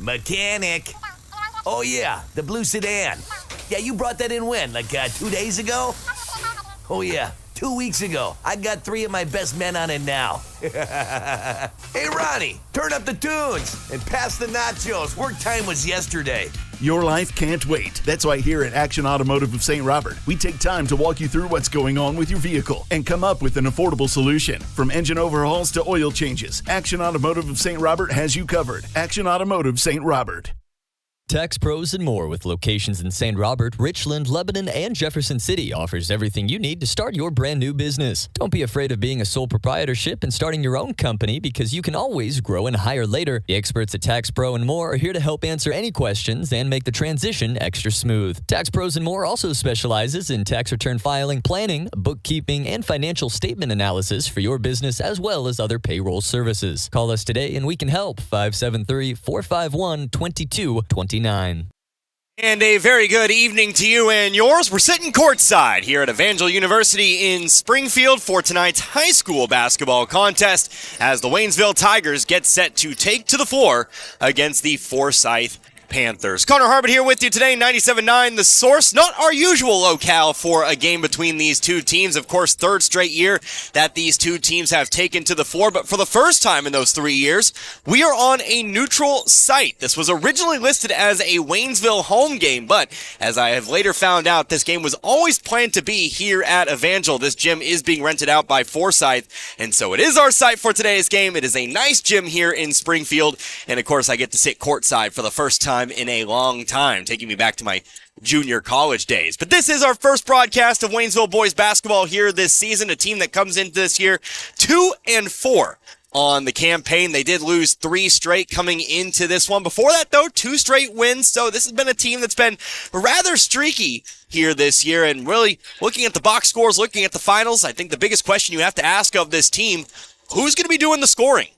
Mechanic. Oh, yeah, the blue sedan. Yeah, you brought that in when? Like 2 days ago? Oh, yeah, 2 weeks ago. I got 3 of my best men on it now. Hey, Ronnie, turn up the tunes and pass the nachos. Work time was yesterday. Your life can't wait. That's why here at Action Automotive of St. Robert, we take time to walk you through what's going on with your vehicle and come up with an affordable solution. From engine overhauls to oil changes, Action Automotive of St. Robert has you covered. Action Automotive St. Robert. Tax Pros and More, with locations in St. Robert, Richland, Lebanon, and Jefferson City, offers everything you need to start your brand new business. Don't be afraid of being a sole proprietorship and starting your own company, because you can always grow and hire later. The experts at Tax Pro and More are here to help answer any questions and make the transition extra smooth. Tax Pros and More also specializes in tax return filing, planning, bookkeeping, and financial statement analysis for your business, as well as other payroll services. Call us today and we can help. 573-451-2229. And a very good evening to you and yours. We're sitting courtside here at Evangel University in Springfield for tonight's high school basketball contest as the Waynesville Tigers get set to take to the floor against the Forsyth Panthers. Connor Harbert here with you today, 97.9 The Source. Not our usual locale for a game between these two teams. Of course, third straight year that these two teams have taken to the floor, but for the first time in those 3 years, we are on a neutral site. This was originally listed as a Waynesville home game, but as I have later found out, this game was always planned to be here at Evangel. This gym is being rented out by Forsyth, and so it is our site for today's game. It is a nice gym here in Springfield, and of course, I get to sit courtside for the first time in a long time, taking me back to my junior college days. But this is our first broadcast of Waynesville boys basketball here this season, a team that comes into this year 2-4 on the campaign. They did lose 3 straight coming into this one. Before that, though, 2 straight wins. So this has been a team that's been rather streaky here this year. And really, looking at the box scores, looking at the finals, I think the biggest question you have to ask of this team, who's going to be doing the scoring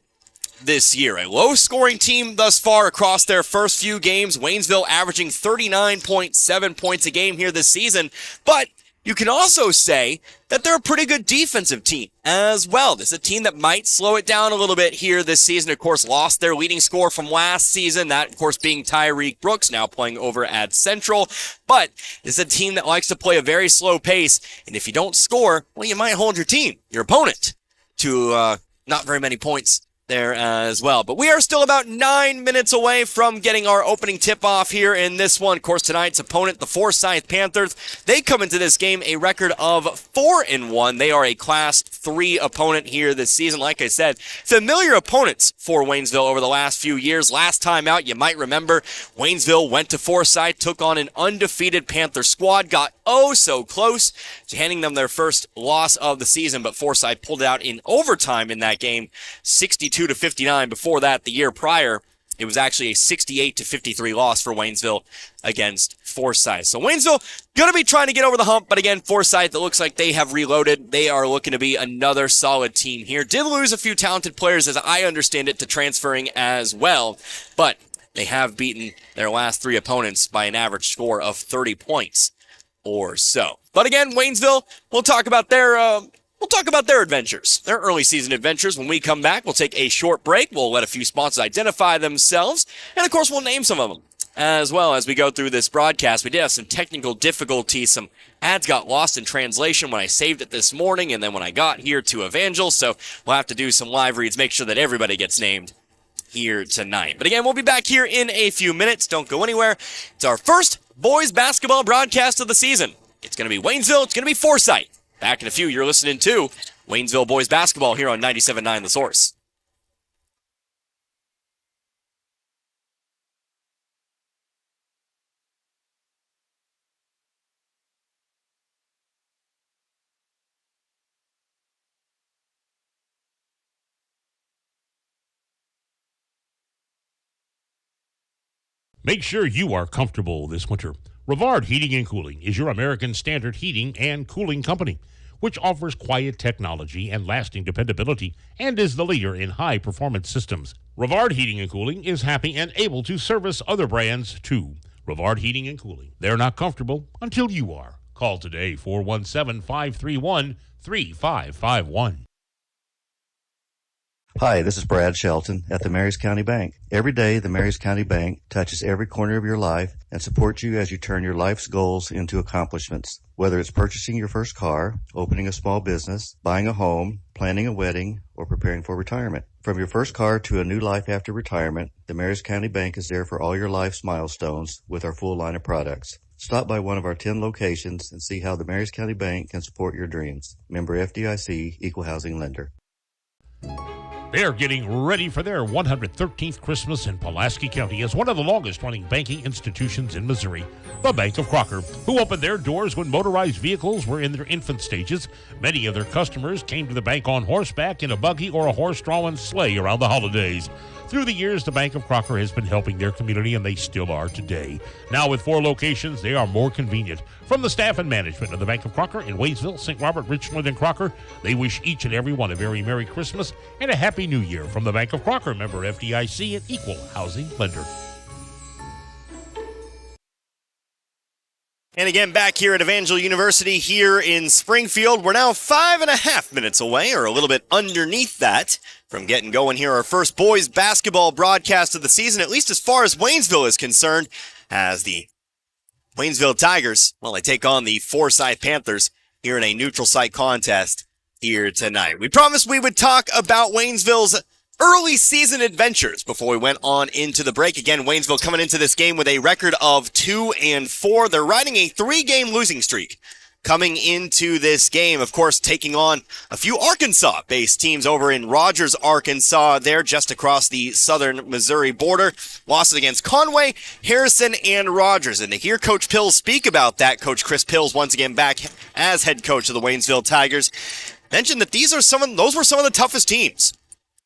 this year? A low-scoring team thus far across their first few games. Waynesville averaging 39.7 points a game here this season. But you can also say that they're a pretty good defensive team as well. This is a team that might slow it down a little bit here this season. Of course, lost their leading scorer from last season, that, of course, being Tyreek Brooks, now playing over at Central. But this is a team that likes to play a very slow pace, and if you don't score, well, you might hold your team, your opponent, to not very many points there as well. But we are still about 9 minutes away from getting our opening tip-off here in this one. Of course, tonight's opponent, the Forsyth Panthers, they come into this game a record of 4-1. They are a Class 3 opponent here this season. Like I said, familiar opponents for Waynesville over the last few years. Last time out, you might remember, Waynesville went to Forsyth, took on an undefeated Panther squad, got oh so close to handing them their first loss of the season, but Forsyth pulled it out in overtime in that game, 62-59. Before that, the year prior, it was actually a 68-53 loss for Waynesville against Forsyth. So Waynesville going to be trying to get over the hump, but again, Forsyth, it looks like they have reloaded. They are looking to be another solid team here. Did lose a few talented players, as I understand it, to transferring as well, but they have beaten their last 3 opponents by an average score of 30 points or so. But again, Waynesville, we'll talk about their adventures, their early season adventures. When we come back, we'll take a short break. We'll let a few sponsors identify themselves. And of course, we'll name some of them as well as we go through this broadcast. We did have some technical difficulties. Some ads got lost in translation when I saved it this morning and then when I got here to Evangel. So we'll have to do some live reads, make sure that everybody gets named here tonight. But again, we'll be back here in a few minutes. Don't go anywhere. It's our first boys basketball broadcast of the season. It's going to be Waynesville. It's going to be Forsyth. Back in a few, you're listening to Waynesville boys basketball here on 97.9 The Source. Make sure you are comfortable this winter. Rivard Heating and Cooling is your American Standard heating and cooling company, which offers quiet technology and lasting dependability and is the leader in high-performance systems. Rivard Heating and Cooling is happy and able to service other brands too. Rivard Heating and Cooling. They're not comfortable until you are. Call today, 417-531-3551. Hi, this is Brad Shelton at the Marys County Bank. Every day, the Marys County Bank touches every corner of your life and supports you as you turn your life's goals into accomplishments. Whether it's purchasing your first car, opening a small business, buying a home, planning a wedding, or preparing for retirement. From your first car to a new life after retirement, the Marys County Bank is there for all your life's milestones with our full line of products. Stop by one of our 10 locations and see how the Marys County Bank can support your dreams. Member FDIC, Equal Housing Lender. They're getting ready for their 113th Christmas in Pulaski County as one of the longest-running banking institutions in Missouri, the Bank of Crocker, who opened their doors when motorized vehicles were in their infant stages. Many of their customers came to the bank on horseback, in a buggy, or a horse-drawn sleigh around the holidays. Through the years, the Bank of Crocker has been helping their community, and they still are today. Now, with 4 locations, they are more convenient. From the staff and management of the Bank of Crocker in Waynesville, St. Robert, Richland, and Crocker, they wish each and every one a very Merry Christmas and a Happy New Year from the Bank of Crocker, member FDIC, and Equal Housing Lender. And again, back here at Evangel University here in Springfield, we're now 5.5 minutes away, or a little bit underneath that, from getting going here. Our first boys basketball broadcast of the season, at least as far as Waynesville is concerned, as the Waynesville Tigers, well, they take on the Forsyth Panthers here in a neutral site contest here tonight. We promised we would talk about Waynesville's early season adventures before we went on into the break. Again, Waynesville coming into this game with a record of 2-4. They're riding a 3-game losing streak coming into this game, of course, taking on a few Arkansas-based teams over in Rogers, Arkansas. They're just across the southern Missouri border. Losses against Conway, Harrison, and Rogers. And to hear Coach Pills speak about that, Coach Chris Pills, once again back as head coach of the Waynesville Tigers, mentioned that those were some of the toughest teams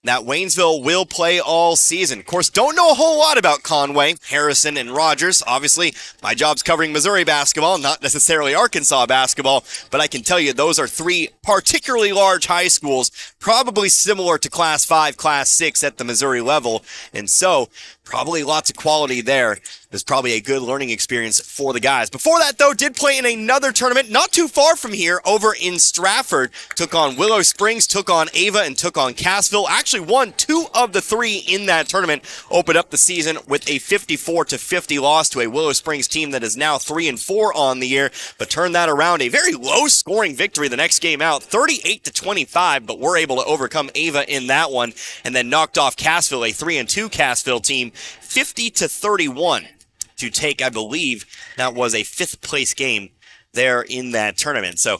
that Waynesville will play all season. Of course, don't know a whole lot about Conway, Harrison, and Rogers. Obviously, my job's covering Missouri basketball, not necessarily Arkansas basketball, but I can tell you those are 3 particularly large high schools, probably similar to Class 5, Class 6 at the Missouri level, and so probably lots of quality there. It's probably a good learning experience for the guys. Before that, though, did play in another tournament not too far from here over in Stratford. Took on Willow Springs, took on Ava, and took on Cassville. Actually won 2 of the 3 in that tournament. Opened up the season with a 54-50 loss to a Willow Springs team that is now 3-4 on the year, but turned that around. A very low-scoring victory the next game out, 38-25, but were able to overcome Ava in that one, and then knocked off Cassville, a 3-2 Cassville team, 50-31. To take, I believe, that was a 5th place game there in that tournament. So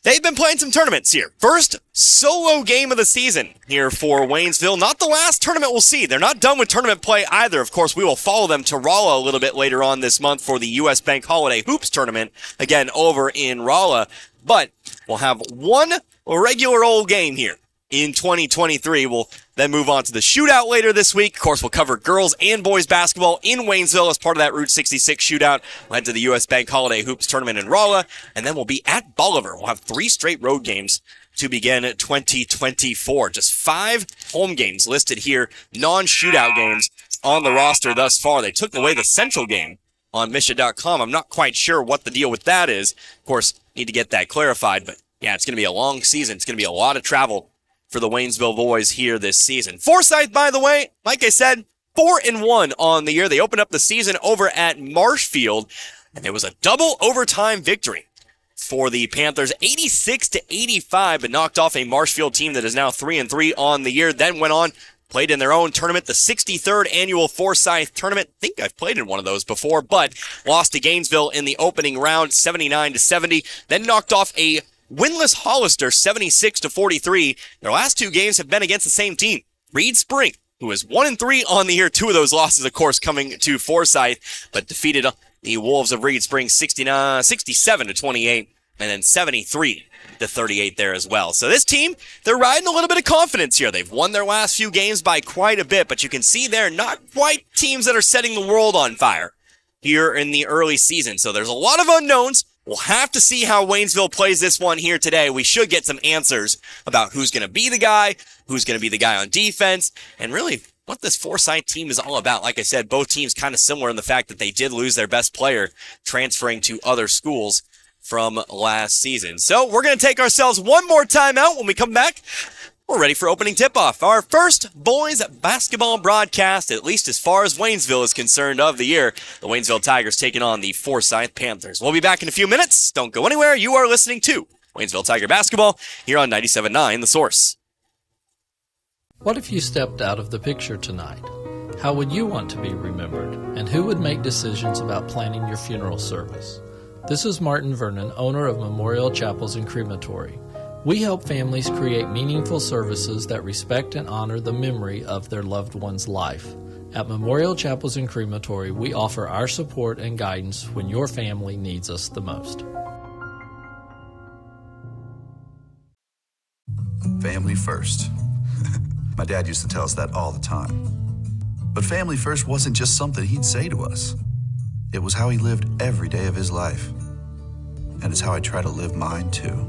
they've been playing some tournaments here. First solo game of the season here for Waynesville. Not the last tournament we'll see. They're not done with tournament play either. Of course, we will follow them to Rolla a little bit later on this month for the U.S. Bank Holiday Hoops Tournament, again, over in Rolla. But we'll have one regular old game here in 2023. We'll then move on to the shootout later this week. Of course, we'll cover girls and boys basketball in Waynesville as part of that Route 66 shootout. We'll head to the U.S. Bank Holiday Hoops Tournament in Rolla, and then we'll be at Bolivar. We'll have 3 straight road games to begin 2024. Just 5 home games listed here, non-shootout games on the roster thus far. They took away the Central game on Misha.com. I'm not quite sure what the deal with that is. Of course, need to get that clarified, but yeah, it's going to be a long season. It's going to be a lot of travel for the Waynesville boys here this season. Forsyth, by the way, like I said, 4-1 on the year. They opened up the season over at Marshfield, and it was a double overtime victory for the Panthers, 86-85, but knocked off a Marshfield team that is now 3-3 on the year. Then went on, played in their own tournament, the 63rd annual Forsyth tournament. I think I've played in one of those before, but lost to Gainesville in the opening round, 79-70. Then knocked off a winless Hollister, 76-43. Their last 2 games have been against the same team, Reed Spring, who is 1-3 on the year. 2 of those losses, of course, coming to Forsyth, but defeated the Wolves of Reed Spring 67-28, and then 73-38 there as well. So this team, they're riding a little bit of confidence here. They've won their last few games by quite a bit, but you can see they're not quite teams that are setting the world on fire here in the early season. So there's a lot of unknowns. We'll have to see how Waynesville plays this one here today. We should get some answers about who's going to be the guy, who's going to be the guy on defense, and really what this Forsyth team is all about. Like I said, both teams kind of similar in the fact that they did lose their best player transferring to other schools from last season. So we're going to take ourselves one more time out. When we come back, We're ready for opening tip-off. Our first boys basketball broadcast, at least as far as Waynesville is concerned, of the year. The Waynesville Tigers taking on the Forsyth Panthers. We'll be back in a few minutes. Don't go anywhere. You are listening to Waynesville Tiger Basketball here on 97.9 The Source. What if you stepped out of the picture tonight? How would you want to be remembered? And who would make decisions about planning your funeral service? This is Martin Vernon, owner of Memorial Chapels and Crematory. We help families create meaningful services that respect and honor the memory of their loved one's life. At Memorial Chapels and Crematory, we offer our support and guidance when your family needs us the most. Family first. My dad used to tell us that all the time. But family first wasn't just something he'd say to us. It was how he lived every day of his life. And it's how I try to live mine too.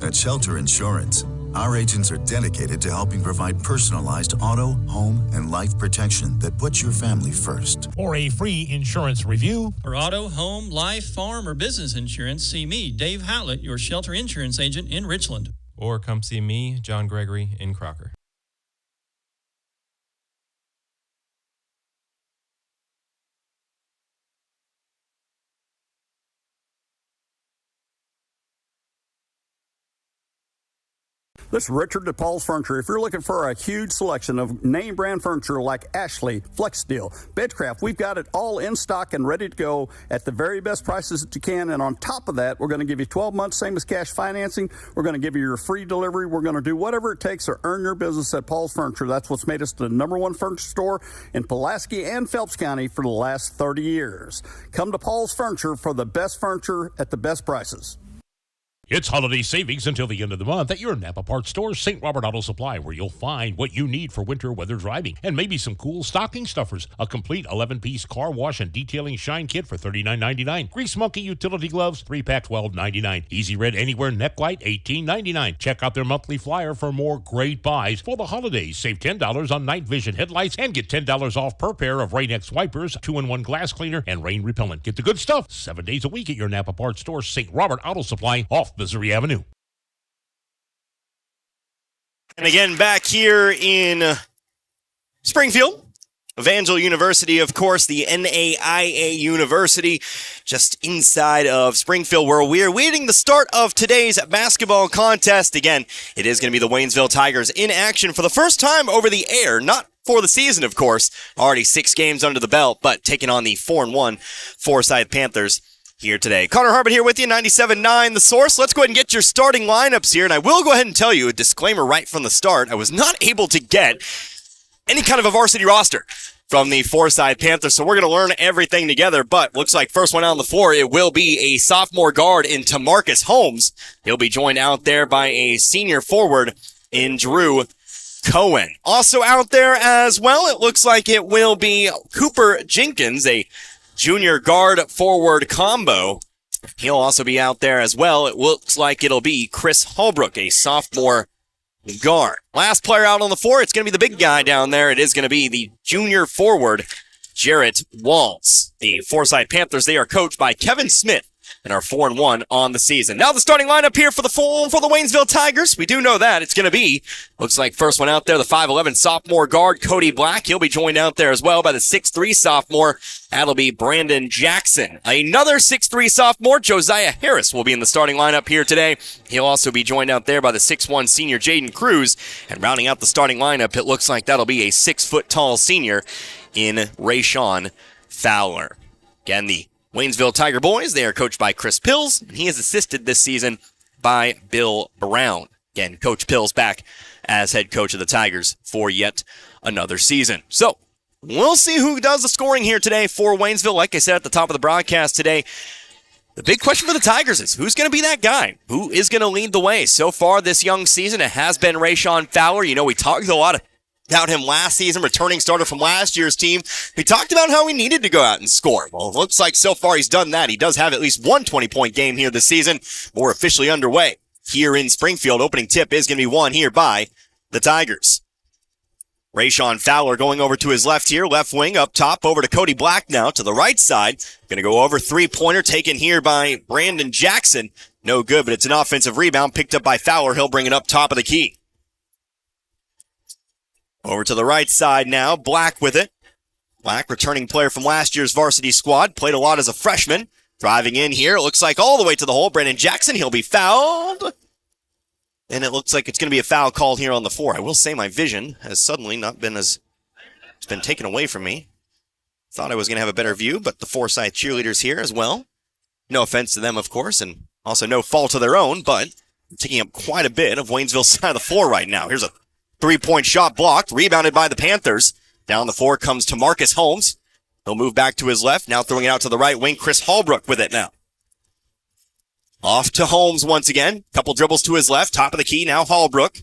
At Shelter Insurance, our agents are dedicated to helping provide personalized auto, home, and life protection that puts your family first. For a free insurance review, for auto, home, life, farm, or business insurance, see me, Dave Howlett, your Shelter Insurance agent in Richland. Or come see me, John Gregory, in Crocker. This is Richard at Paul's Furniture. If you're looking for a huge selection of name brand furniture like Ashley, FlexSteel, Bedcraft, we've got it all in stock and ready to go at the very best prices that you can. And on top of that, we're going to give you 12 months, same as cash financing. We're going to give you your free delivery. We're going to do whatever it takes to earn your business at Paul's Furniture. That's what's made us the #1 furniture store in Pulaski and Phelps County for the last 30 years. Come to Paul's Furniture for the best furniture at the best prices. It's holiday savings until the end of the month at your Napa Parts store, St. Robert Auto Supply, where you'll find what you need for winter weather driving and maybe some cool stocking stuffers. A complete 11-piece car wash and detailing shine kit for $39.99. Grease Monkey utility gloves, 3-pack, $12.99. Easy Red Anywhere neck light, $18.99. Check out their monthly flyer for more great buys for the holidays. Save $10 on night vision headlights and get $10 off per pair of Rain-X wipers, 2-in-1 glass cleaner, and rain repellent. Get the good stuff 7 days a week at your Napa Parts store, St. Robert Auto Supply, off Missouri Avenue. And again, back here in Springfield, Evangel University, of course, the NAIA University, just inside of Springfield, where we're waiting the start of today's basketball contest. Again, it is going to be the Waynesville Tigers in action for the first time over the air, not for the season, of course. Already 6 games under the belt, but taking on the 4-1 Forsyth Panthers here today. Connor Harbert here with you, 97.9 The Source. Let's go ahead and get your starting lineups here, and I will go ahead and tell you a disclaimer right from the start. I was not able to get any kind of a varsity roster from the Forsyth Panthers, so we're going to learn everything together, but looks like first one out on the floor, it will be a sophomore guard in Tamarcus Holmes. He'll be joined out there by a senior forward in Drew Cohen. Also out there as well, it looks like it will be Cooper Jenkins, a junior guard forward combo. He'll also be out there as well. It looks like it'll be Chris Holbrook, a sophomore guard. Last player out on the floor, it's going to be the big guy down there. It is going to be the junior forward, Jarrett Waltz. The Forsyth Panthers, they are coached by Kevin Smith and are 4-1 on the season. Now the starting lineup here for the Waynesville Tigers. We do know that it's going to be, looks like first one out there, the 5'11 sophomore guard, Cody Black. He'll be joined out there as well by the 6'3 sophomore. That'll be Brandon Jackson. Another 6'3 sophomore, Josiah Harris, will be in the starting lineup here today. He'll also be joined out there by the 6'1 senior, Jaden Cruz. And rounding out the starting lineup, it looks like that'll be a 6-foot-tall senior in Rayshawn Fowler. Again, the Waynesville Tiger boys, they are coached by Chris Pills, and he is assisted this season by Bill Brown. Again, Coach Pills back as head coach of the Tigers for yet another season. So, we'll see who does the scoring here today for Waynesville. Like I said at the top of the broadcast today, the big question for the Tigers is who's going to be that guy? Who is going to lead the way? So far this young season, it has been Rayshawn Fowler. You know, we talked a lot about him last season, returning starter from last year's team. We talked about how he needed to go out and score. Well, it looks like so far he's done that. He does have at least one 20-point game here this season. More officially underway here in Springfield. Opening tip is going to be won here by the Tigers. Rayshawn Fowler going over to his left here, left wing up top, over to Cody Black now to the right side. Going to go over, 3-pointer taken here by Brandon Jackson. No good, but it's an offensive rebound picked up by Fowler. He'll bring it up top of the key. Over to the right side now, Black with it. Black, returning player from last year's varsity squad, played a lot as a freshman. Driving in here, it looks like all the way to the hole. Brandon Jackson, he'll be fouled. And it looks like it's going to be a foul called here on the 4. I will say my vision has suddenly not been as... It's been taken away from me. Thought I was going to have a better view, but the Forsyth cheerleaders here as well. No offense to them, of course, and also no fault of their own, but taking up quite a bit of Waynesville's side of the floor right now. Here's a three-point shot blocked, rebounded by the Panthers. Down the floor comes to Marcus Holmes. He'll move back to his left, now throwing it out to the right wing. Chris Hallbrook with it now. Off to Holmes once again. Couple dribbles to his left. Top of the key now, Hallbrook.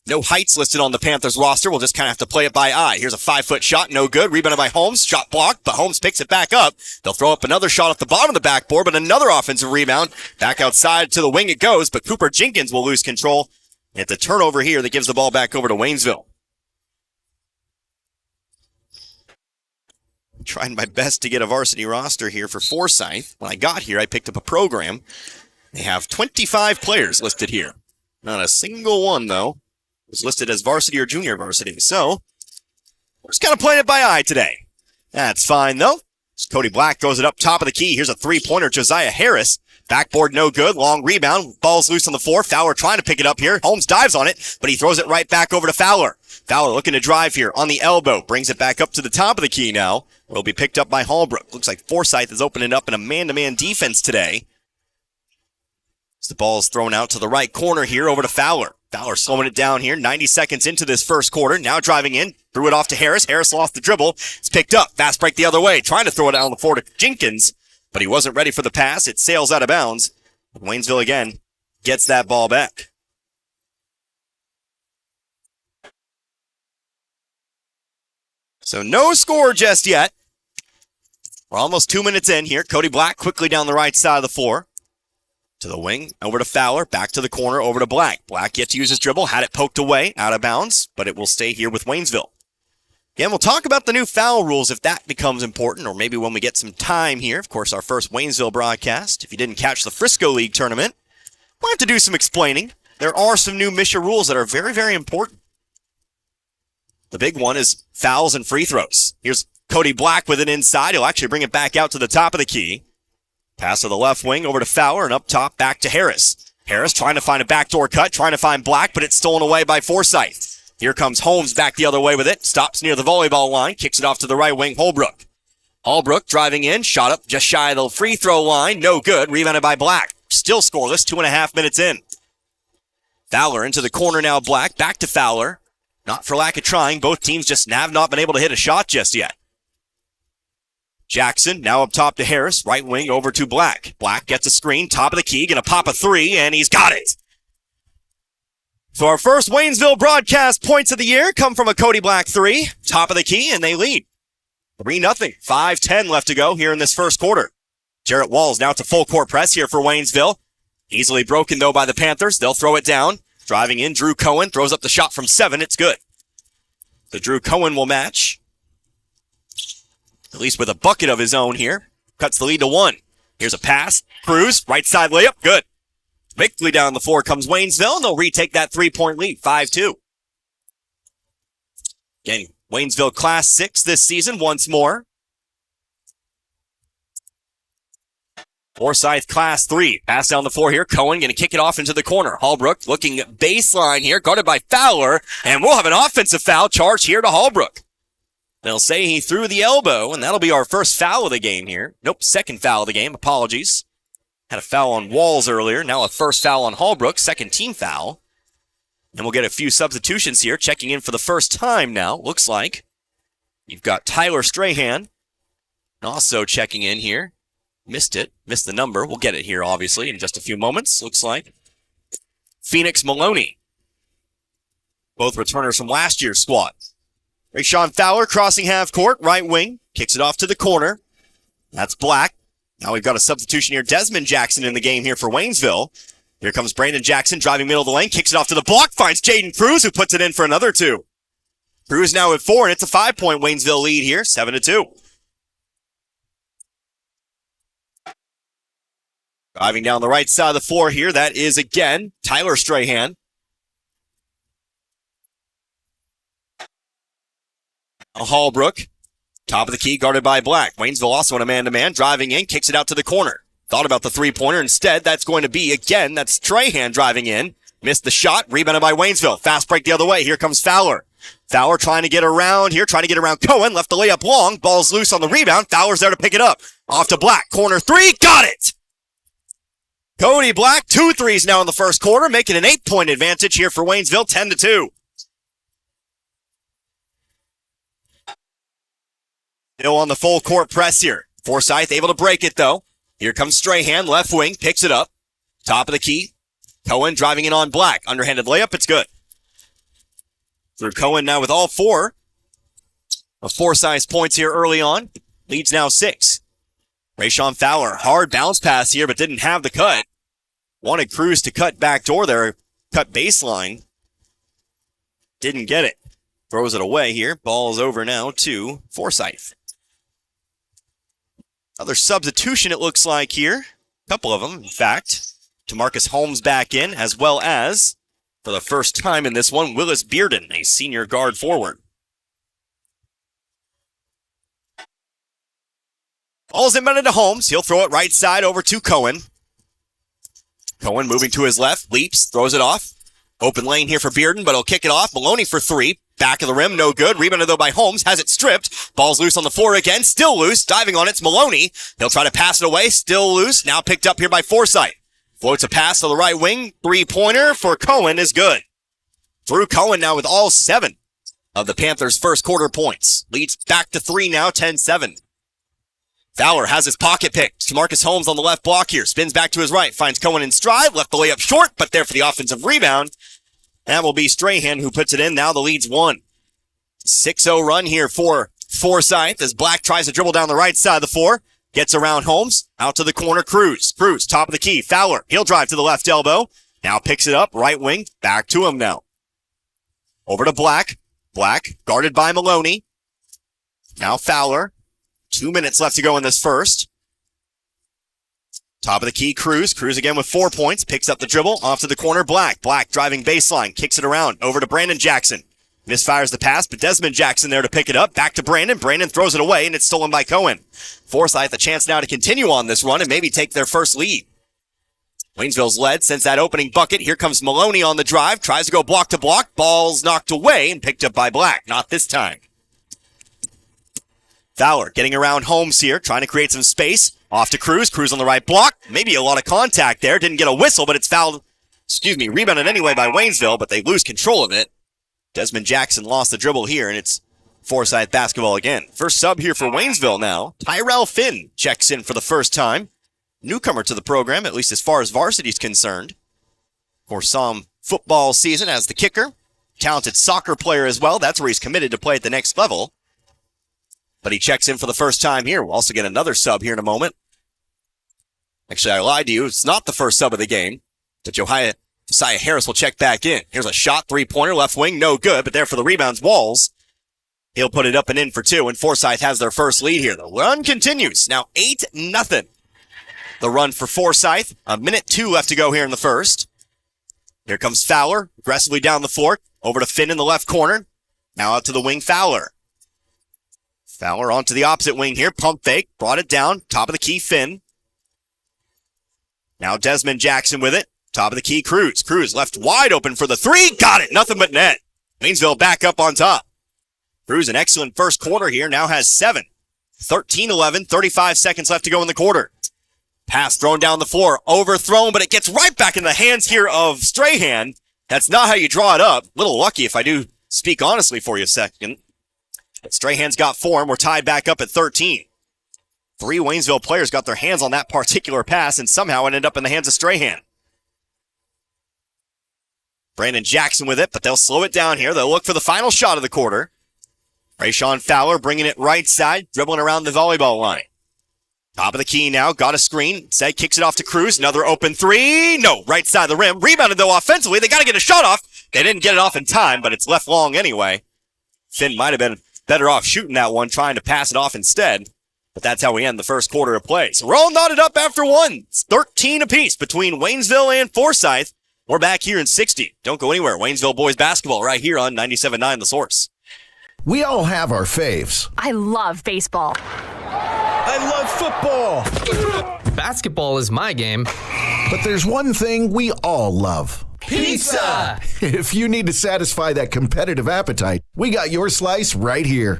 No heights listed on the Panthers roster. We'll just kind of have to play it by eye. Here's a 5-foot shot. No good. Rebounded by Holmes. Shot blocked, but Holmes picks it back up. They'll throw up another shot off the bottom of the backboard, but another offensive rebound. Back outside to the wing it goes, but Cooper Jenkins will lose control. It's a turnover here that gives the ball back over to Waynesville. Trying my best to get a varsity roster here for Forsyth. When I got here, I picked up a program. They have 25 players listed here. Not a single one, though, was listed as varsity or junior varsity. So, we're just kind of playing it by eye today. That's fine, though. Cody Black throws it up top of the key. Here's a three-pointer. Josiah Harris. Backboard no good. Long rebound. Ball's loose on the floor. Fowler trying to pick it up here. Holmes dives on it, but he throws it right back over to Fowler. Fowler looking to drive here on the elbow. Brings it back up to the top of the key now. Will be picked up by Hallbrook. Looks like Forsyth is opening up in a man-to-man defense today. As the ball is thrown out to the right corner here over to Fowler. Fowler slowing it down here. 90 seconds into this first quarter. Now driving in. Threw it off to Harris. Harris lost the dribble. It's picked up. Fast break the other way. Trying to throw it out on the floor to Jenkins, but he wasn't ready for the pass. It sails out of bounds. Waynesville again gets that ball back. So no score just yet. We're almost 2 minutes in here. Cody Black quickly down the right side of the floor. To the wing, over to Fowler, back to the corner, over to Black. Black yet to use his dribble, had it poked away, out of bounds, but it will stay here with Waynesville. Again, we'll talk about the new foul rules if that becomes important, or maybe when we get some time here. Of course, our first Waynesville broadcast. If you didn't catch the Frisco League tournament, we'll have to do some explaining. There are some new Misha rules that are very, very important. The big one is fouls and free throws. Here's Cody Black with it inside. He'll actually bring it back out to the top of the key. Pass to the left wing over to Fowler and up top back to Harris. Harris trying to find a backdoor cut, trying to find Black, but it's stolen away by Forsyth. Here comes Holmes back the other way with it. Stops near the volleyball line, kicks it off to the right wing, Holbrook. Holbrook driving in, shot up just shy of the free throw line. No good, rebounded by Black. Still scoreless, 2.5 minutes in. Fowler into the corner now, Black, back to Fowler. Not for lack of trying, both teams just have not been able to hit a shot just yet. Jackson now up top to Harris, right wing over to Black. Black gets a screen, top of the key, gonna pop a three, and he's got it. So our first Waynesville broadcast points of the year come from a Cody Black three, top of the key, and they lead 3-0. 5:10 left to go here in this first quarter. Jarrett Walls now to full court press here for Waynesville. Easily broken though by the Panthers. They'll throw it down. Driving in, Drew Cohen throws up the shot from 7. It's good. So Drew Cohen will match, at least with a bucket of his own here. Cuts the lead to 1. Here's a pass. Cruz, right side layup. Good. Quickly down the floor comes Waynesville, and they'll retake that 3-point lead, 5-2. Again, Waynesville Class 6 this season once more. Forsyth Class 3. Pass down the floor here. Cohen going to kick it off into the corner. Hallbrook looking baseline here, guarded by Fowler, and we'll have an offensive foul charge here to Hallbrook. They'll say he threw the elbow, and that'll be our first foul of the game here. Nope, second foul of the game. Apologies. Had a foul on Walls earlier. Now a first foul on Hallbrook. Second team foul. And we'll get a few substitutions here. Checking in for the first time now. Looks like you've got Tyler Strahan also checking in here. Missed the number. We'll get it here, obviously, in just a few moments. Looks like Phoenix Maloney. Both returners from last year's squad. Rayshawn Fowler crossing half court, right wing. Kicks it off to the corner. That's Black. Now we've got a substitution here. Desmond Jackson in the game here for Waynesville. Here comes Brandon Jackson driving middle of the lane. Kicks it off to the block. Finds Jaden Cruz, who puts it in for another 2. Cruz now at 4, and it's a 5-point Waynesville lead here, 7-2. Driving down the right side of the floor here, that is again Tyler Strahan. Hallbrook, top of the key, guarded by Black. Waynesville also in a man-to-man, driving in, kicks it out to the corner. Thought about the three-pointer. Instead, that's going to be, again, that's Strahan driving in. Missed the shot, rebounded by Waynesville. Fast break the other way. Here comes Fowler. Fowler trying to get around here, trying to get around Cohen. Left the layup long. Ball's loose on the rebound. Fowler's there to pick it up. Off to Black. Corner three. Got it! Cody Black, 2 threes now in the first quarter, making an 8-point advantage here for Waynesville, 10-2. Still on the full court press here. Forsyth able to break it, though. Here comes Strahan, left wing, picks it up. Top of the key. Cohen driving in on Black. Underhanded layup, it's good. Through Cohen now with all 4 of Forsyth's points here early on. Leads now 6. Rayshawn Fowler, hard bounce pass here, but didn't have the cut. Wanted Cruz to cut backdoor there, cut baseline. Didn't get it. Throws it away here. Ball's over now to Forsyth. Another substitution it looks like here. A couple of them, in fact. DeMarcus Holmes back in, as well as, for the first time in this one, Willis Bearden, a senior guard forward. Ball's inbounded to Holmes. He'll throw it right side over to Cohen. Cohen moving to his left, leaps, throws it off. Open lane here for Bearden, but he'll kick it off. Maloney for 3. Back of the rim, no good. Rebounded though by Holmes, has it stripped. Ball's loose on the floor again, still loose. Diving on it's Maloney. He'll try to pass it away, still loose. Now picked up here by Forsyth. Floats a pass to the right wing. 3-pointer for Cohen is good. Through Cohen now with all 7 of the Panthers' first quarter points. Leads back to 3 now, 10-7. Fowler has his pocket picked. DeMarcus Holmes on the left block here. Spins back to his right. Finds Cohen in stride. Left the layup short, but there for the offensive rebound. That will be Strahan who puts it in. Now the lead's 1. 6-0 run here for Forsyth as Black tries to dribble down the right side of the floor. Gets around Holmes. Out to the corner, Cruz. Cruz, top of the key. Fowler. He'll drive to the left elbow. Now picks it up. Right wing. Back to him now. Over to Black. Black guarded by Maloney. Now Fowler. 2 minutes left to go in this first. Top of the key, Cruz. Cruz again with 4 points. Picks up the dribble. Off to the corner, Black. Black driving baseline. Kicks it around. Over to Brandon Jackson. Misfires the pass, but Desmond Jackson there to pick it up. Back to Brandon. Brandon throws it away, and it's stolen by Cohen. Forsyth a chance now to continue on this run and maybe take their first lead. Waynesville's led since that opening bucket. Here comes Maloney on the drive. Tries to go block to block. Ball's knocked away and picked up by Black. Not this time. Fowler getting around Holmes here, trying to create some space. Off to Cruz. Cruz on the right block. Maybe a lot of contact there. Didn't get a whistle, but it's fouled. Rebounded anyway by Waynesville, but they lose control of it. Desmond Jackson lost the dribble here, and it's Forsyth basketball again. First sub here for Waynesville now. Tyrell Finn checks in for the first time. Newcomer to the program, at least as far as varsity is concerned. Of course, saw him football season as the kicker. Talented soccer player as well. That's where he's committed to play at the next level. But he checks in for the first time here. We'll also get another sub here in a moment. Actually, I lied to you. It's not the first sub of the game. But Josiah Harris will check back in. Here's a shot, 3-pointer, left wing, no good. But there for the rebounds, Walls. He'll put it up and in for 2, and Forsyth has their first lead here. The run continues. Now 8-0. The run for Forsyth. 1:02 left to go here in the first. Here comes Fowler, aggressively down the floor. Over to Finn in the left corner. Now out to the wing, Fowler. Fowler onto the opposite wing here. Pump fake. Brought it down. Top of the key, Finn. Now Desmond Jackson with it. Top of the key, Cruz. Cruz left wide open for the 3. Got it. Nothing but net. Waynesville back up on top. Cruz, an excellent first quarter here. Now has 7. 13-11. 35 seconds left to go in the quarter. Pass thrown down the floor. Overthrown, but it gets right back in the hands here of Strahan. That's not how you draw it up. Little lucky if I do speak honestly for you a second. But Strahan's got 4, and we're tied back up at 13. 3 Waynesville players got their hands on that particular pass, and somehow it ended up in the hands of Strahan. Brandon Jackson with it, but they'll slow it down here. They'll look for the final shot of the quarter. Rayshawn Fowler bringing it right side, dribbling around the volleyball line. Top of the key now, got a screen. Instead, kicks it off to Cruz. Another open 3. No, right side of the rim. Rebounded, though, offensively. They got to get a shot off. They didn't get it off in time, but it's left long anyway. Finn might have been better off shooting that one, trying to pass it off instead. But that's how we end the first quarter of play. So we're all knotted up after one. It's 13 apiece between Waynesville and Forsyth. We're back here in 60. Don't go anywhere. Waynesville boys basketball right here on 97.9 The Source. We all have our faves. I love baseball. I love football. Basketball is my game. But there's one thing we all love. Pizza! If you need to satisfy that competitive appetite, we got your slice right here.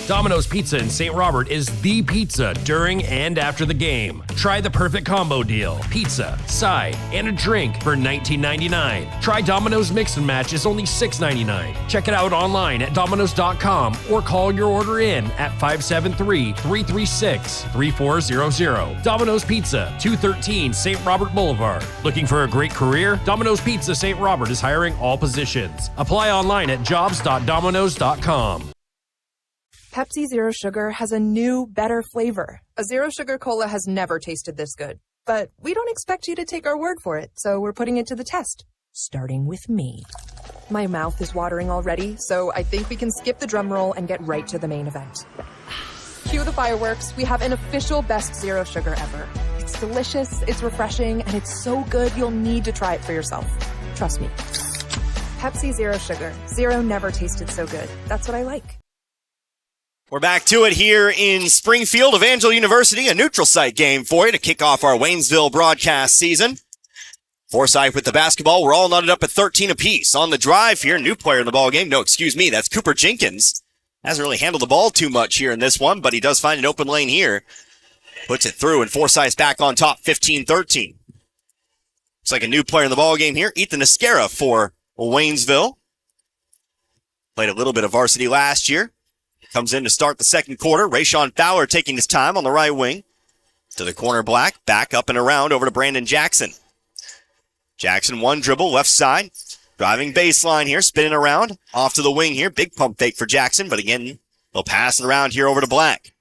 Domino's Pizza in St. Robert is the pizza during and after the game. Try the perfect combo deal. Pizza, side, and a drink for $19.99. Try Domino's Mix and Match is only $6.99. Check it out online at Domino's.com or call your order in at 573-336-3400. Domino's Pizza, 213 St. Robert Boulevard. Looking for a great career? Domino's Pizza St. Robert is hiring all positions. Apply online at jobs.domino's.com. Pepsi Zero Sugar has a new, better flavor. A Zero Sugar Cola has never tasted this good. But we don't expect you to take our word for it, so we're putting it to the test. Starting with me. My mouth is watering already, so I think we can skip the drum roll and get right to the main event. Cue the fireworks. We have an official best Zero Sugar ever. It's delicious, it's refreshing, and it's so good you'll need to try it for yourself. Trust me. Pepsi Zero Sugar. Zero never tasted so good. That's what I like. We're back to it here in Springfield, Evangel University, a neutral site game for you to kick off our Waynesville broadcast season. Forsyth with the basketball. We're all knotted up at 13 apiece. On the drive here, new player in the ball game. No, excuse me, that's Cooper Jenkins. Hasn't really handled the ball too much here in this one, but he does find an open lane here. Puts it through, and Forsyth's back on top, 15-13. Looks like a new player in the ball game here, Ethan Esquera for Waynesville. Played a little bit of varsity last year. Comes in to start the second quarter. Rayshawn Fowler taking his time on the right wing. To the corner black. Back up and around over to Brandon Jackson. Jackson one dribble left side. Driving baseline here. Spinning around. Off to the wing here. Big pump fake for Jackson. But again, they'll pass it around here over to Black.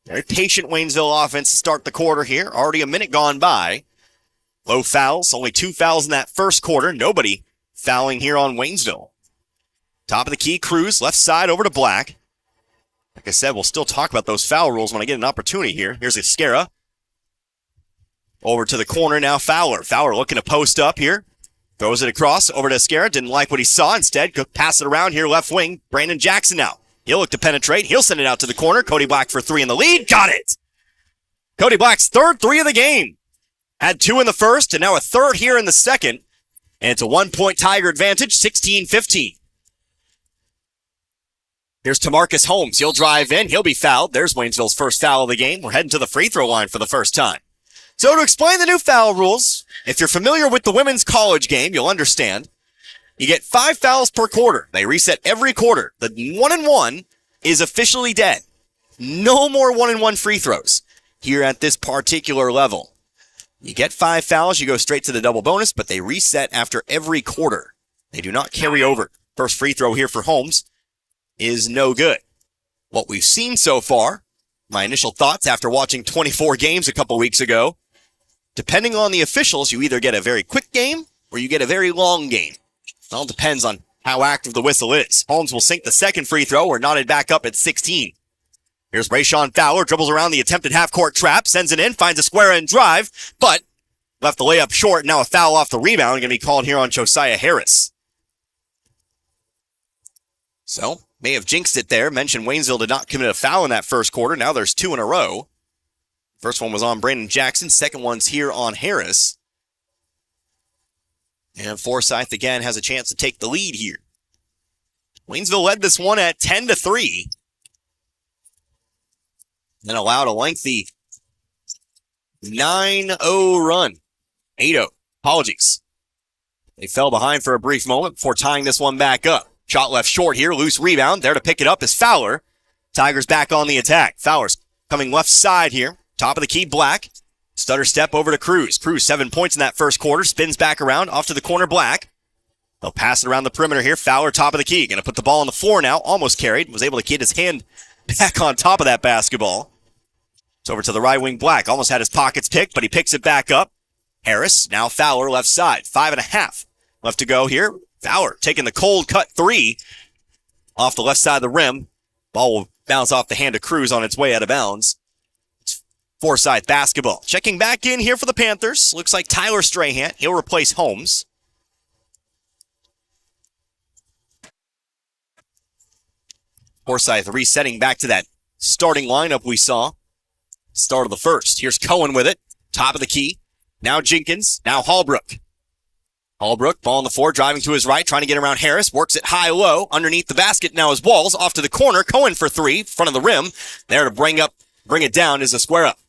Very patient Waynesville offense to start the quarter here. Already a minute gone by. Low fouls. Only 2 fouls in that first quarter. Nobody fouling here on Waynesville. Top of the key. Cruz left side over to Black. Like I said, we'll still talk about those foul rules when I get an opportunity here. Here's Esquera. Over to the corner now, Fowler. Fowler looking to post up here. Throws it across over to Esquera. Didn't like what he saw. Instead, could pass it around here left wing. Brandon Jackson now. He'll look to penetrate. He'll send it out to the corner. Cody Black for 3 in the lead. Got it! Cody Black's third 3 of the game. Had 2 in the first and now a third here in the second. And it's a 1-point Tiger advantage, 16-15. Here's Tamarcus Holmes. He'll drive in. He'll be fouled. There's Waynesville's first foul of the game. We're heading to the free throw line for the first time. So to explain the new foul rules, if you're familiar with the women's college game, you'll understand. You get 5 fouls per quarter. They reset every quarter. The 1-and-1 is officially dead. No more 1-and-1 free throws here at this particular level. You get 5 fouls, you go straight to the double bonus, but they reset after every quarter. They do not carry over. First free throw here for Holmes is no good. What we've seen so far, my initial thoughts after watching 24 games a couple weeks ago, depending on the officials, you either get a very quick game or you get a very long game. It all depends on how active the whistle is. Holmes will sink the second free throw. We're knotted back up at 16. Here's Rayshawn Fowler, dribbles around the attempted half-court trap, sends it in, finds a square and drive, but left the layup short. Now a foul off the rebound going to be called here on Josiah Harris. So, may have jinxed it there. Mentioned Waynesville did not commit a foul in that first quarter. Now there's 2 in a row. First one was on Brandon Jackson. Second one's here on Harris. And Forsyth again has a chance to take the lead here. Waynesville led this one at 10-3. Then allowed a lengthy 9-0 run. 8-0. Apologies. They fell behind for a brief moment before tying this one back up. Shot left short here. Loose rebound. There to pick it up is Fowler. Tigers back on the attack. Fowler's coming left side here. Top of the key, Black. Stutter step over to Cruz. Cruz, 7 points in that first quarter. Spins back around. Off to the corner, Black. They'll pass it around the perimeter here. Fowler, top of the key. Going to put the ball on the floor now. Almost carried. Was able to get his hand back on top of that basketball. It's over to the right wing, Black. Almost had his pockets picked, but he picks it back up. Harris, now Fowler, left side. 5.5 left to go here. Fowler taking the cold cut 3 off the left side of the rim. Ball will bounce off the hand of Cruz on its way out of bounds. It's Forsyth basketball. Checking back in here for the Panthers. Looks like Tyler Strahan. He'll replace Holmes. Forsyth resetting back to that starting lineup we saw. Start of the first. Here's Cohen with it. Top of the key. Now Jenkins. Now Hallbrook. Hallbrook, ball on the floor, driving to his right, trying to get around Harris. Works it high-low. Underneath the basket now is Walls. Off to the corner. Cohen for three. Front of the rim. There to bring it down is a square up.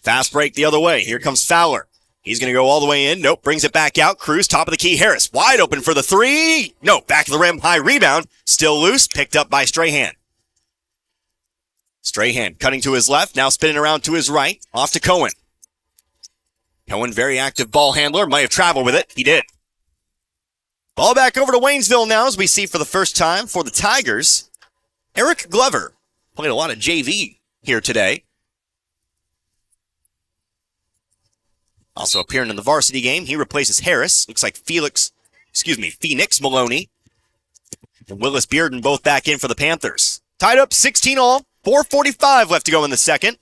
Fast break the other way. Here comes Fowler. He's going to go all the way in. Nope. Brings it back out. Cruz, top of the key. Harris, wide open for the three. No, back of the rim. High rebound. Still loose. Picked up by Strahan. Strahan cutting to his left. Now spinning around to his right. Off to Cohen. Cohen, very active ball handler. Might have traveled with it. He did. Ball back over to Waynesville now as we see for the first time for the Tigers. Eric Glover played a lot of JV here today. Also appearing in the varsity game. He replaces Harris. Looks like Phoenix Maloney and Willis Bearden both back in for the Panthers. Tied up 16 all. 4:45 left to go in the second.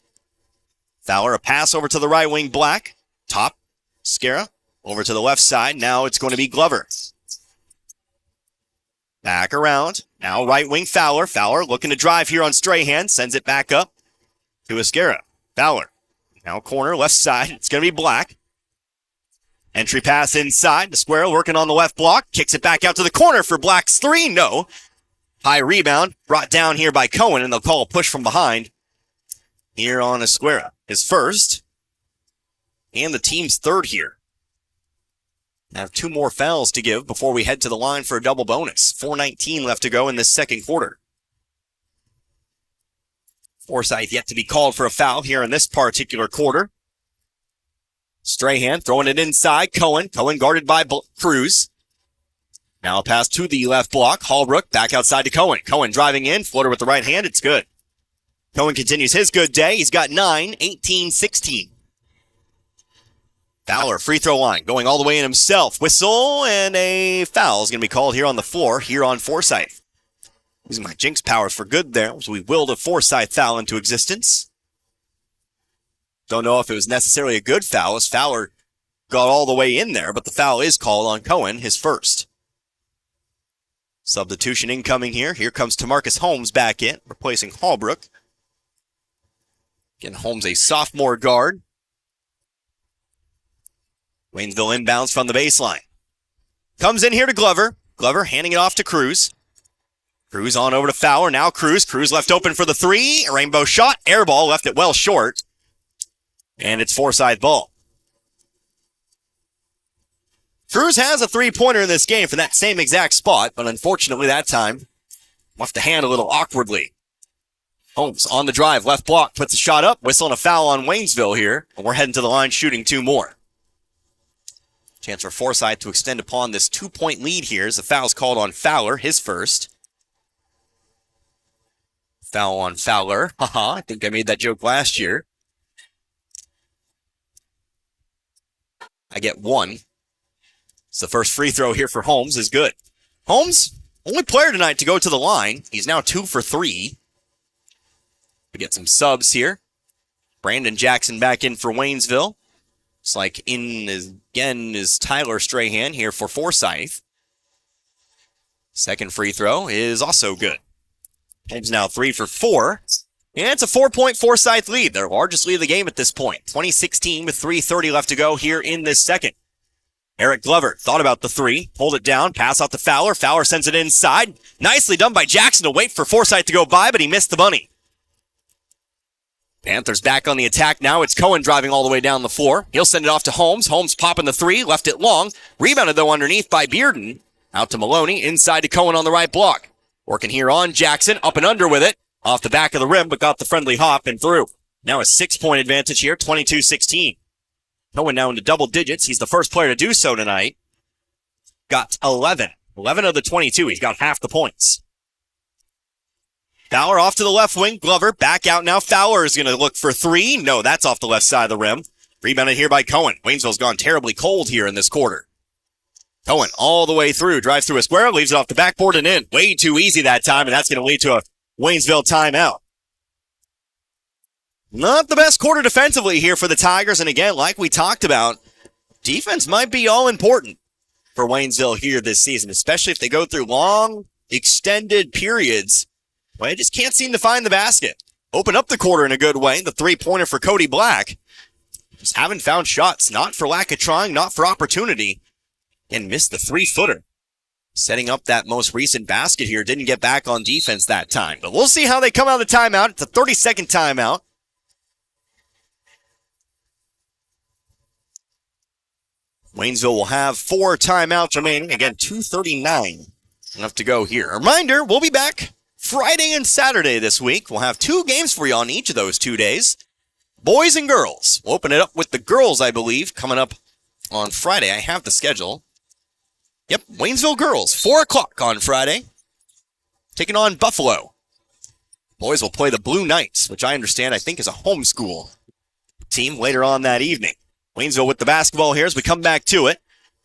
Fowler, a pass over to the right wing, Black. Top, Scara, over to the left side. Now it's going to be Glover. Back around. Now right wing Fowler. Fowler looking to drive here on Strahan. Sends it back up to Scara. Fowler. Now corner, left side. It's going to be Black. Entry pass inside. The square working on the left block. Kicks it back out to the corner for Black's three. No. High rebound. Brought down here by Cohen, and they'll call a push from behind here on Esquera. His first. And the team's third here. Have two more fouls to give before we head to the line for a double bonus. 4:19 left to go in this second quarter. Forsyth yet to be called for a foul here in this particular quarter. Strahan throwing it inside. Cohen guarded by Cruz. Now a pass to the left block. Hallbrook back outside to Cohen. Cohen driving in. Floater with the right hand. It's good. Cohen continues his good day. He's got 9, 18, 16. Fowler, free throw line, going all the way in himself. Whistle, and a foul is going to be called here on the floor, here on Forsyth. Using my jinx powers for good there, as we willed a Forsyth foul into existence. Don't know if it was necessarily a good foul, as Fowler got all the way in there, but the foul is called on Cohen, his first. Substitution incoming here. Here comes Tamarcus Holmes back in, replacing Hallbrook. Again, Holmes a sophomore guard. Waynesville inbounds from the baseline. Comes in here to Glover. Glover handing it off to Cruz. Cruz on over to Fowler. Now Cruz. Cruz left open for the three. A rainbow shot. Air ball. Left it well short. And it's Forsyth ball. Cruz has a three-pointer in this game from that same exact spot, but unfortunately that time left the hand a little awkwardly. Holmes on the drive. Left block. Puts a shot up. Whistling a foul on Waynesville here. And we're heading to the line shooting two more. Chance for Forsyth to extend upon this 2-point lead here as the foul's called on Fowler, his first. Foul on Fowler. Haha, I think I made that joke last year. I get one. So the first free throw here for Holmes is good. Holmes, only player tonight to go to the line. He's now 2 for 3. We get some subs here. Brandon Jackson back in for Waynesville. It's like again is Tyler Strahan here for Forsyth. Second free throw is also good. Holmes now 3 for 4. And it's a 4-point Forsyth lead, their largest lead of the game at this point. 20-16 with 3:30 left to go here in this second. Eric Glover thought about the three, pulled it down, pass out to Fowler. Fowler sends it inside. Nicely done by Jackson to wait for Forsyth to go by, but he missed the bunny. Panthers back on the attack now. It's Cohen driving all the way down the floor. He'll send it off to Holmes. Holmes popping the three, left it long. Rebounded, though, underneath by Bearden. Out to Maloney, inside to Cohen on the right block. Working here on Jackson, up and under with it. Off the back of the rim, but got the friendly hop and through. Now a 6-point advantage here, 22-16. Cohen now into double digits. He's the first player to do so tonight. Got 11. 11 of the 22. He's got half the points. Fowler off to the left wing. Glover back out now. Fowler is going to look for three. No, that's off the left side of the rim. Rebounded here by Cohen. Waynesville's gone terribly cold here in this quarter. Cohen all the way through. Drives through a square. Leaves it off the backboard and in. Way too easy that time, and that's going to lead to a Waynesville timeout. Not the best quarter defensively here for the Tigers. And again, like we talked about, defense might be all important for Waynesville here this season, especially if they go through long, extended periods Well, they just can't seem to find the basket. Open up the quarter in a good way. The three-pointer for Cody Black. Just haven't found shots, not for lack of trying, not for opportunity. And missed the three-footer. Setting up that most recent basket here. Didn't get back on defense that time. But we'll see how they come out of the timeout. It's a 30-second timeout. Waynesville will have 4 timeouts remaining. Again, 2:39 left to go here. A reminder, we'll be back Friday and Saturday this week. We'll have 2 games for you on each of those 2 days. Boys and girls. We'll open it up with the girls, I believe, coming up on Friday. I have the schedule. Yep, Waynesville girls, 4 o'clock on Friday. Taking on Buffalo. Boys will play the Blue Knights, which I understand, I think, is a homeschool team later on that evening. Waynesville with the basketball here as we come back to it.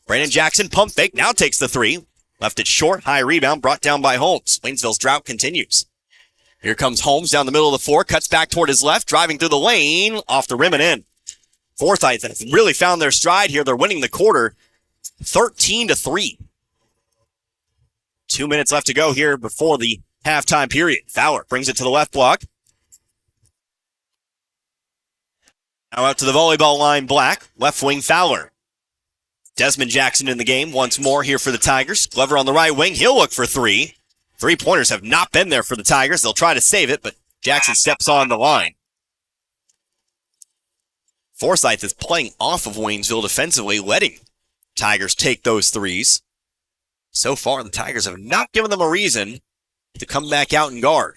Brandon Jackson, pump fake, now takes the 3. Left it short, high rebound, brought down by Holmes. Waynesville's drought continues. Here comes Holmes down the middle of the floor, cuts back toward his left, driving through the lane, off the rim and in. Forsyth have really found their stride here. They're winning the quarter 13-3. 2 minutes left to go here before the halftime period. Fowler brings it to the left block. Now out to the volleyball line, Black. Left wing, Fowler. Desmond Jackson in the game once more here for the Tigers. Glover on the right wing. He'll look for 3. 3-pointers have not been there for the Tigers. They'll try to save it, but Jackson steps on the line. Forsyth is playing off of Waynesville defensively, letting Tigers take those 3s. So far, the Tigers have not given them a reason to come back out and guard.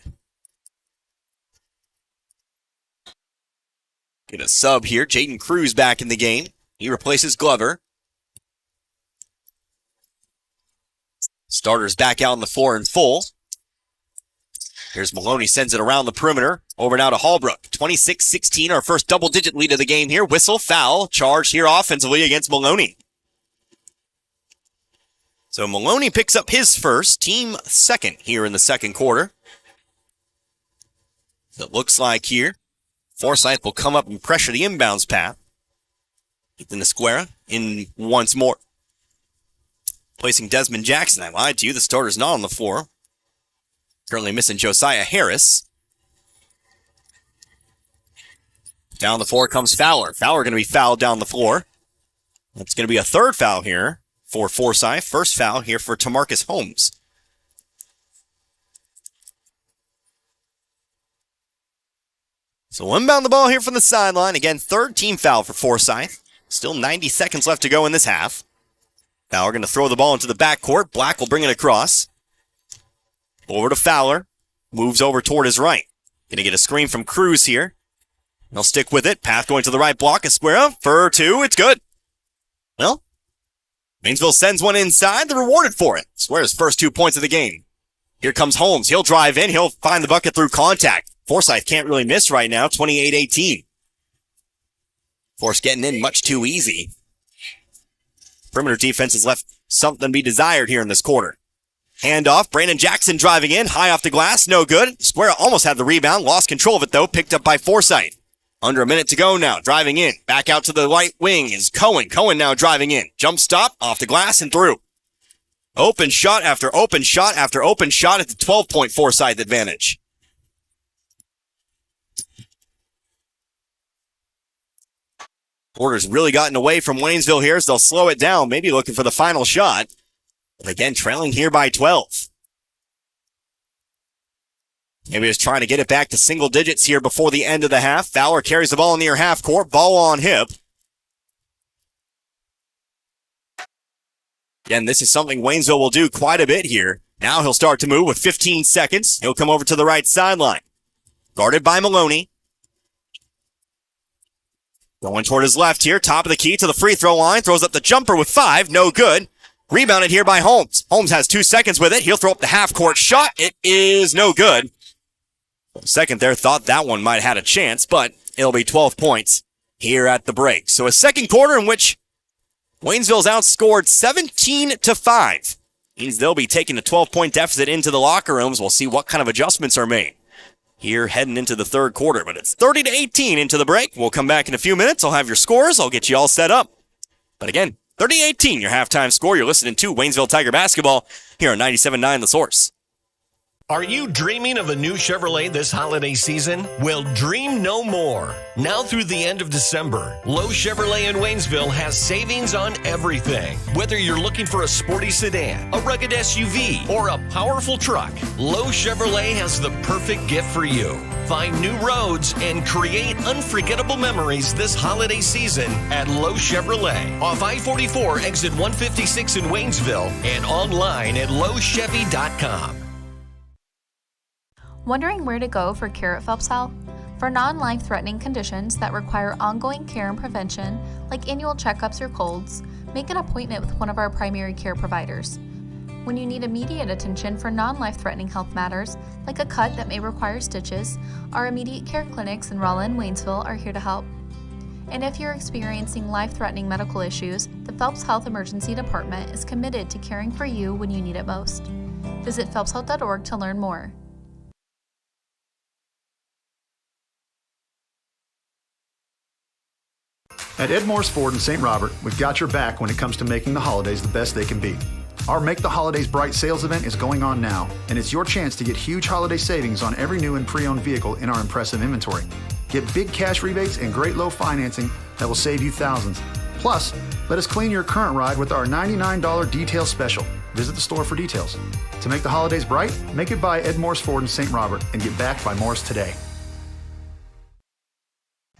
Get a sub here. Jaden Cruz back in the game. He replaces Glover. Starters back out on the floor in full. Here's Maloney, sends it around the perimeter. Over now to Hallbrook. 26-16, our first double-digit lead of the game here. Whistle, foul, charge here offensively against Maloney. So Maloney picks up his first, team second here in the second quarter. It looks like here, Forsyth will come up and pressure the inbounds path. Ethan Esquera in once more. Placing Desmond Jackson. I lied to you, the starter's not on the floor. Currently missing Josiah Harris. Down the floor comes Fowler. Fowler going to be fouled down the floor. That's going to be a third foul here for Forsyth. First foul here for Tamarcus Holmes. So we'll inbound the ball here from the sideline. Again, third team foul for Forsyth. Still 90 seconds left to go in this half. Now we're going to throw the ball into the backcourt. Black will bring it across. Over to Fowler. Moves over toward his right. Going to get a screen from Cruz here. They'll stick with it. Path going to the right block. Esquera for 2. It's good. Well, Waynesville sends one inside. They're rewarded for it. Esquera's first 2 points of the game. Here comes Holmes. He'll drive in. He'll find the bucket through contact. Forsyth can't really miss right now. 28-18. Force getting in much too easy. Perimeter defense has left something to be desired here in this quarter. Handoff. Brandon Jackson driving in. High off the glass. No good. Esquera almost had the rebound. Lost control of it, though. Picked up by Forsyth. Under a minute to go now. Driving in. Back out to the right wing is Cohen. Cohen now driving in. Jump stop. Off the glass and through. Open shot after open shot after open shot at the 12-point Forsyth advantage. Quarter's really gotten away from Waynesville here, so they'll slow it down, maybe looking for the final shot. But again, trailing here by 12. Maybe just trying to get it back to single digits here before the end of the half. Fowler carries the ball near half court, ball on hip. Again, this is something Waynesville will do quite a bit here. Now he'll start to move with 15 seconds. He'll come over to the right sideline. Guarded by Maloney. Going toward his left here, top of the key to the free throw line. Throws up the jumper with 5, no good. Rebounded here by Holmes. Holmes has 2 seconds with it. He'll throw up the half-court shot. It is no good. Second there, thought that one might have had a chance, but it'll be 12 points here at the break. So a second quarter in which Waynesville's outscored 17-5. Means they'll be taking a 12-point deficit into the locker rooms. We'll see what kind of adjustments are made here heading into the third quarter. But it's 30-18 into the break. We'll come back in a few minutes. I'll have your scores. I'll get you all set up. But again, 30-18, your halftime score. You're listening to Waynesville Tiger Basketball here on 97.9 The Source. Are you dreaming of a new Chevrolet this holiday season? Well, dream no more. Now through the end of December, Lowe Chevrolet in Waynesville has savings on everything. Whether you're looking for a sporty sedan, a rugged SUV, or a powerful truck, Lowe Chevrolet has the perfect gift for you. Find new roads and create unforgettable memories this holiday season at Lowe Chevrolet off I-44 exit 156 in Waynesville and online at lowechevy.com. Wondering where to go for care at Phelps Health? For non-life-threatening conditions that require ongoing care and prevention, like annual checkups or colds, make an appointment with one of our primary care providers. When you need immediate attention for non-life-threatening health matters, like a cut that may require stitches, our immediate care clinics in Rolla and Waynesville are here to help. And if you're experiencing life-threatening medical issues, the Phelps Health Emergency Department is committed to caring for you when you need it most. Visit phelpshealth.org to learn more. At Ed Morse Ford in St. Robert, we've got your back when it comes to making the holidays the best they can be. Our Make the Holidays Bright sales event is going on now, and it's your chance to get huge holiday savings on every new and pre-owned vehicle in our impressive inventory. Get big cash rebates and great low financing that will save you thousands. Plus, let us clean your current ride with our $99 detail special. Visit the store for details. To make the holidays bright, make it by Ed Morse Ford in St. Robert and get backed by Morse today.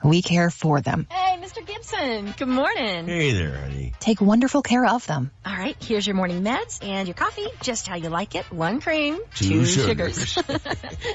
We care for them. Hey, Mr. Gibson. Good morning. Hey there, honey. Take wonderful care of them. All right, here's your morning meds and your coffee, just how you like it. 1 cream, 2 sugars.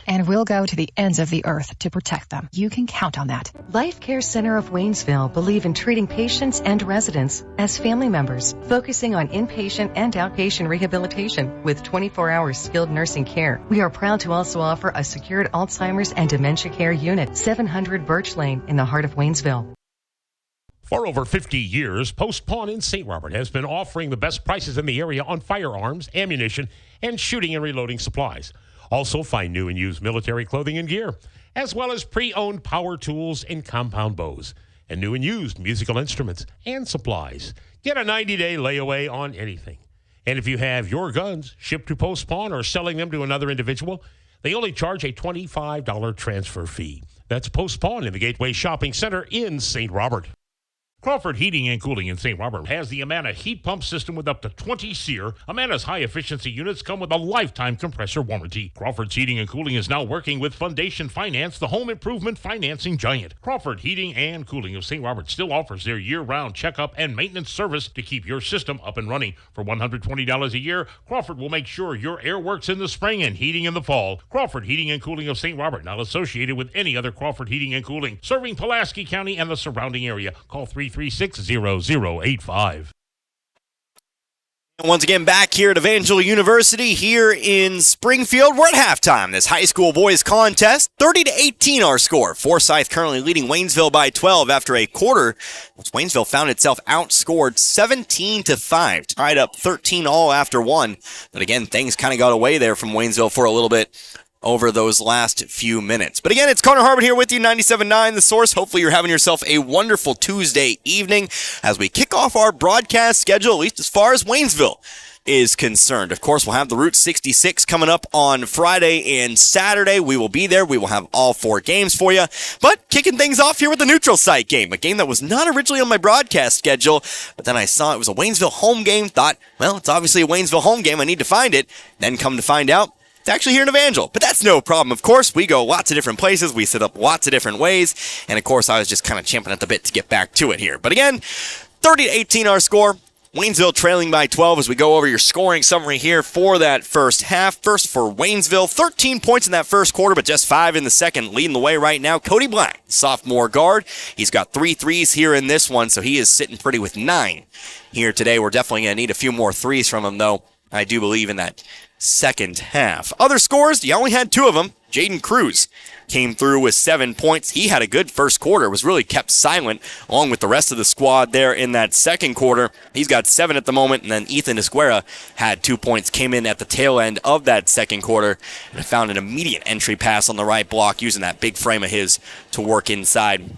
And we'll go to the ends of the earth to protect them. You can count on that. Life Care Center of Waynesville believe in treating patients and residents as family members, focusing on inpatient and outpatient rehabilitation with 24-hour skilled nursing care. We are proud to also offer a secured Alzheimer's and dementia care unit, 700 Birch Lane in the heart of Waynesville. For over 50 years, Post Pawn in St. Robert has been offering the best prices in the area on firearms, ammunition, and shooting and reloading supplies. Also find new and used military clothing and gear, as well as pre-owned power tools and compound bows, and new and used musical instruments and supplies. Get a 90-day layaway on anything. And if you have your guns shipped to Post Pawn or selling them to another individual, they only charge a $25 transfer fee. That's Post Pawn in the Gateway Shopping Center in St. Robert. Crawford Heating and Cooling in St. Robert has the Amana heat pump system with up to 20 SEER. Amana's high-efficiency units come with a lifetime compressor warranty. Crawford's Heating and Cooling is now working with Foundation Finance, the home improvement financing giant. Crawford Heating and Cooling of St. Robert still offers their year-round checkup and maintenance service to keep your system up and running. For $120 a year, Crawford will make sure your air works in the spring and heating in the fall. Crawford Heating and Cooling of St. Robert, not associated with any other Crawford Heating and Cooling, serving Pulaski County and the surrounding area. Call 336-0085. Once again, back here at Evangel University here in Springfield. We're at halftime. This high school boys contest, 30-18 our score. Forsyth currently leading Waynesville by 12 after a quarter. Waynesville found itself outscored 17-5, tied up 13 all after one. But again, things kind of got away there from Waynesville for a little bit over those last few minutes. But again, it's Connor Harbin here with you, 97.9 The Source. Hopefully you're having yourself a wonderful Tuesday evening as we kick off our broadcast schedule, at least as far as Waynesville is concerned. Of course, we'll have the Route 66 coming up on Friday and Saturday. We will be there. We will have all 4 games for you. But kicking things off here with the neutral site game, a game that was not originally on my broadcast schedule, but then I saw it was a Waynesville home game, thought, well, it's obviously a Waynesville home game. I need to find it. Then come to find out, it's actually here in Evangel, but that's no problem. Of course, we go lots of different places. We set up lots of different ways. And of course, I was just kind of champing at the bit to get back to it here. But again, 30-18 our score. Waynesville trailing by 12 as we go over your scoring summary here for that first half. First for Waynesville, 13 points in that first quarter, but just 5 in the second. Leading the way right now, Cody Black, sophomore guard. He's got 3 threes here in this one, so he is sitting pretty with 9 here today. We're definitely going to need a few more threes from him, though. I do believe in that second half. Other scores, you only had 2 of them. Jaden Cruz came through with 7 points. He had a good first quarter, was really kept silent along with the rest of the squad there in that second quarter. He's got 7 at the moment, and then Ethan Esguera had 2 points, came in at the tail end of that second quarter, and found an immediate entry pass on the right block using that big frame of his to work inside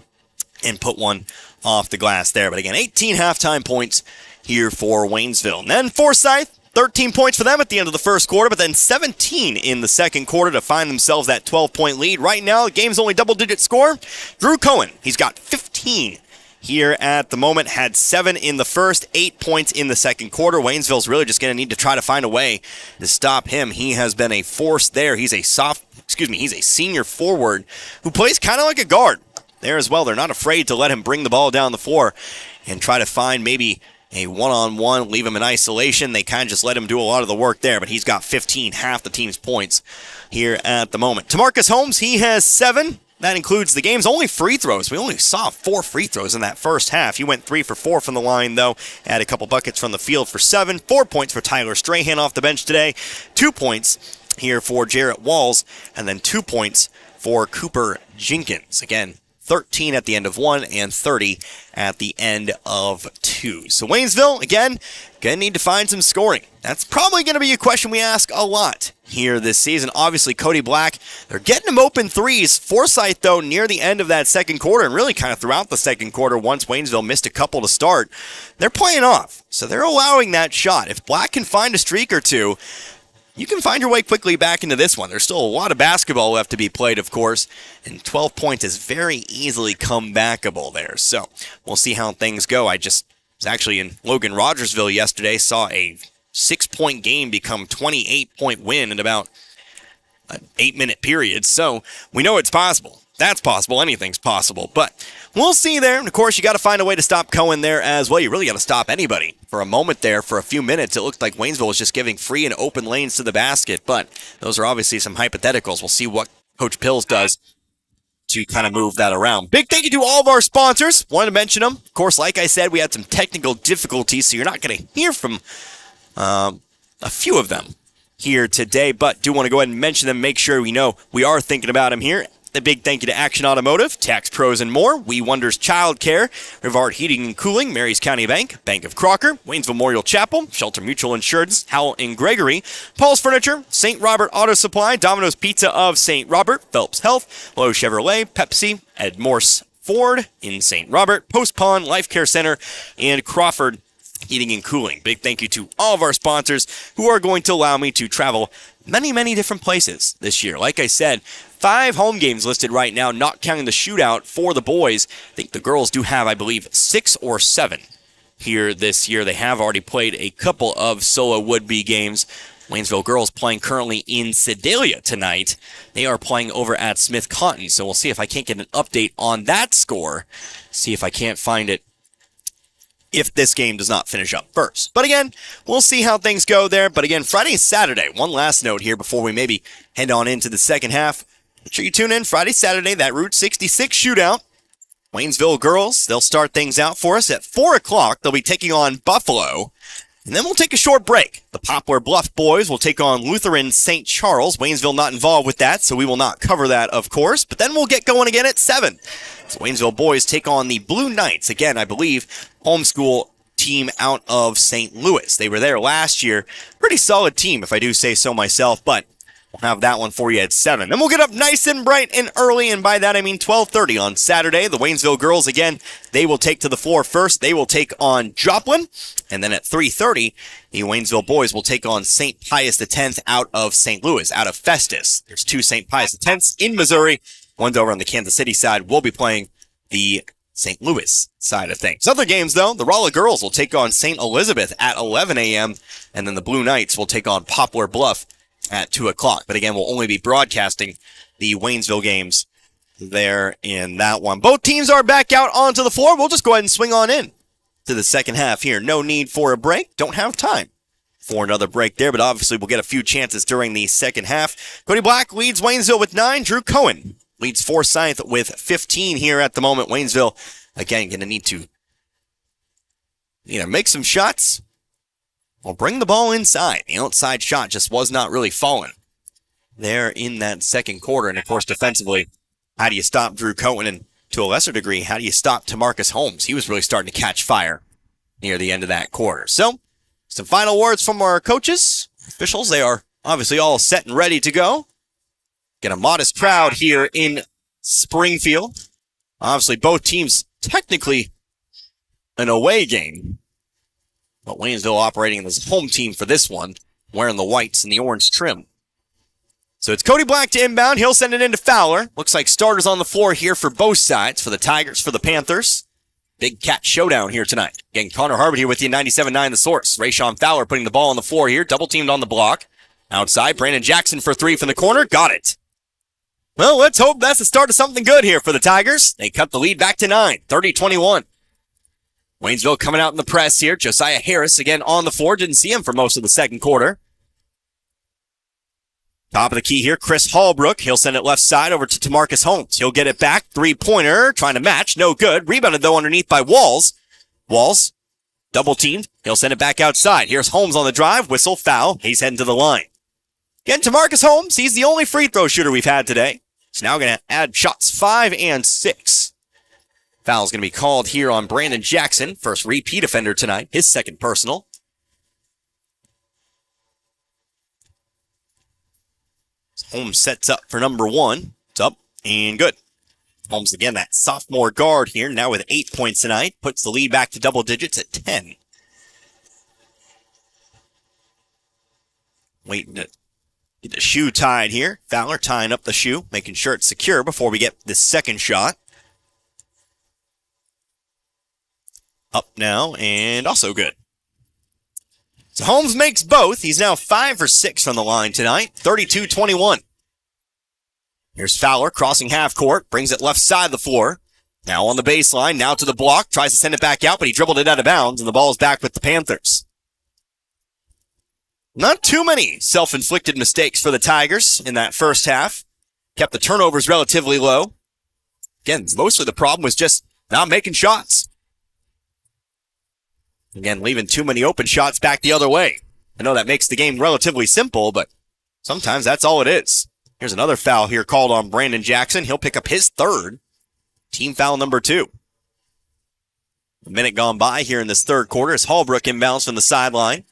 and put one off the glass there. But again, 18 halftime points here for Waynesville. And then Forsyth, 13 points for them at the end of the first quarter, but then 17 in the second quarter to find themselves that 12-point lead. Right now, the game's only double-digit score. Drew Cohen, he's got 15 here at the moment, had 7 in the first, 8 points in the second quarter. Waynesville's really just going to need to try to find a way to stop him. He has been a force there. He's a senior forward who plays kind of like a guard there as well. They're not afraid to let him bring the ball down the floor and try to find maybe a one-on-one, leave him in isolation. They kind of just let him do a lot of the work there, but he's got 15, half the team's points here at the moment. TaMarcus Holmes, he has 7. That includes the game's only free throws. We only saw 4 free throws in that first half. He went 3 for 4 from the line, though. Had a couple buckets from the field for 7. 4 points for Tyler Strahan off the bench today. 2 points here for Jarrett Walls, and then 2 points for Cooper Jenkins. Again, 13 at the end of 1 and 30 at the end of 2. So Waynesville, again, going to need to find some scoring. That's probably going to be a question we ask a lot here this season. Obviously, Cody Black, they're getting him open threes. Forsyth, though, near the end of that second quarter and really kind of throughout the second quarter once Waynesville missed a couple to start, they're playing off. So they're allowing that shot. If Black can find a streak or two, you can find your way quickly back into this one. There's still a lot of basketball left to be played, of course, and 12 points is very easily comebackable there. So we'll see how things go. I just was actually in Logan Rogersville yesterday, saw a 6-point game become 28-point win in about an 8-minute period. So we know it's possible. That's possible. Anything's possible. But we'll see there. And, of course, you got to find a way to stop Cohen there as well. You really got to stop anybody. For a moment there, for a few minutes, it looked like Waynesville was just giving free and open lanes to the basket. But those are obviously some hypotheticals. We'll see what Coach Pills does to kind of move that around. Big thank you to all of our sponsors. Wanted to mention them. Of course, like I said, we had some technical difficulties, so you're not going to hear from a few of them here today, but do want to go ahead and mention them, make sure we know we are thinking about them here. A big thank you to Action Automotive, Tax Pros and More, We Wonders Child Care, Rivard Heating and Cooling, Mary's County Bank, Bank of Crocker, Waynesville Memorial Chapel, Shelter Mutual Insurance, Howell and Gregory, Paul's Furniture, St. Robert Auto Supply, Domino's Pizza of St. Robert, Phelps Health, Lowe Chevrolet, Pepsi, Ed Morse Ford in St. Robert, Post Pond Life Care Center, and Crawford Heating and Cooling. Big thank you to all of our sponsors who are going to allow me to travel many, many different places this year. Like I said, 5 home games listed right now, not counting the shootout for the boys. I think the girls do have, I believe, 6 or 7 here this year. They have already played a couple of solo would-be games. Waynesville girls playing currently in Sedalia tonight. They are playing over at Smith Cotton, so we'll see if I can't get an update on that score. See if I can't find it if this game does not finish up first. But again, we'll see how things go there. But again, Friday and Saturday, one last note here before we maybe head on into the second half. Make sure you tune in Friday, Saturday, that Route 66 shootout. Waynesville girls, they'll start things out for us at 4 o'clock. They'll be taking on Buffalo. And then we'll take a short break. The Poplar Bluff boys will take on Lutheran St. Charles. Waynesville not involved with that, so we will not cover that, of course. But then we'll get going again at 7. So Waynesville boys take on the Blue Knights. Again, I believe, homeschool team out of St. Louis. They were there last year. Pretty solid team, if I do say so myself, but we'll have that one for you at 7. Then we'll get up nice and bright and early, and by that I mean 12:30 on Saturday. The Waynesville girls, again, they will take to the floor first. They will take on Joplin, and then at 3:30, the Waynesville boys will take on St. Pius X out of St. Louis, out of Festus. There's 2 St. Pius X in Missouri. One's over on the Kansas City side. We'll be playing the St. Louis side of things. Other games, though, the Rolla girls will take on St. Elizabeth at 11 a.m., and then the Blue Knights will take on Poplar Bluff at 2 o'clock. But again, we'll only be broadcasting the Waynesville games there in that one. Both teams are back out onto the floor. We'll just go ahead and swing on in to the second half here. No need for a break. Don't have time for another break there, but obviously we'll get a few chances during the second half. Cody Black leads Waynesville with 9. Drew Cohen leads Forsyth with 15 here at the moment. Waynesville, again, going to need to either make some shots or bring the ball inside. The outside shot just was not really falling there in that second quarter. And, of course, defensively, how do you stop Drew Cohen? And to a lesser degree, how do you stop TaMarcus Holmes? He was really starting to catch fire near the end of that quarter. So, some final words from our coaches, officials. They are obviously all set and ready to go. Get a modest crowd here in Springfield. Obviously, both teams technically an away game. But Waynesville operating as a home team for this one, wearing the whites and the orange trim. So it's Cody Black to inbound. He'll send it into Fowler. Looks like starters on the floor here for both sides, for the Tigers, for the Panthers. Big cat showdown here tonight. Again, Connor Harbert here with you, 97.9 The Source. Rayshawn Fowler putting the ball on the floor here, double teamed on the block. Outside, Brandon Jackson for three from the corner. Got it. Well, let's hope that's the start of something good here for the Tigers. They cut the lead back to 9, 30-21. Waynesville coming out in the press here. Josiah Harris again on the floor. Didn't see him for most of the second quarter. Top of the key here, Chris Hallbrook. He'll send it left side over to Tamarcus Holmes. He'll get it back. Three-pointer, trying to match. No good. Rebounded, though, underneath by Walls. Walls, double teamed. He'll send it back outside. Here's Holmes on the drive. Whistle, foul. He's heading to the line. Again, Tamarcus Holmes, he's the only free throw shooter we've had today. He's now going to add shots 5 and 6. Foul's going to be called here on Brandon Jackson. First repeat offender tonight. His second personal. Holmes sets up for number 1. It's up and good. Holmes again, that sophomore guard here, now with 8 points tonight. Puts the lead back to double digits at 10. Waiting to get the shoe tied here. Fowler tying up the shoe, making sure it's secure before we get this second shot. Up now, and also good. So Holmes makes both. He's now 5 for 6 from the line tonight, 32-21. Here's Fowler crossing half court, brings it left side of the floor. Now on the baseline, now to the block, tries to send it back out, but he dribbled it out of bounds, and the ball is back with the Panthers. Not too many self-inflicted mistakes for the Tigers in that first half. Kept the turnovers relatively low. Again, mostly the problem was just not making shots. Again, leaving too many open shots back the other way. I know that makes the game relatively simple, but sometimes that's all it is. Here's another foul here called on Brandon Jackson. He'll pick up his third. Team foul number 2. A minute gone by here in this third quarter as Hallbrook inbounds from the sideline.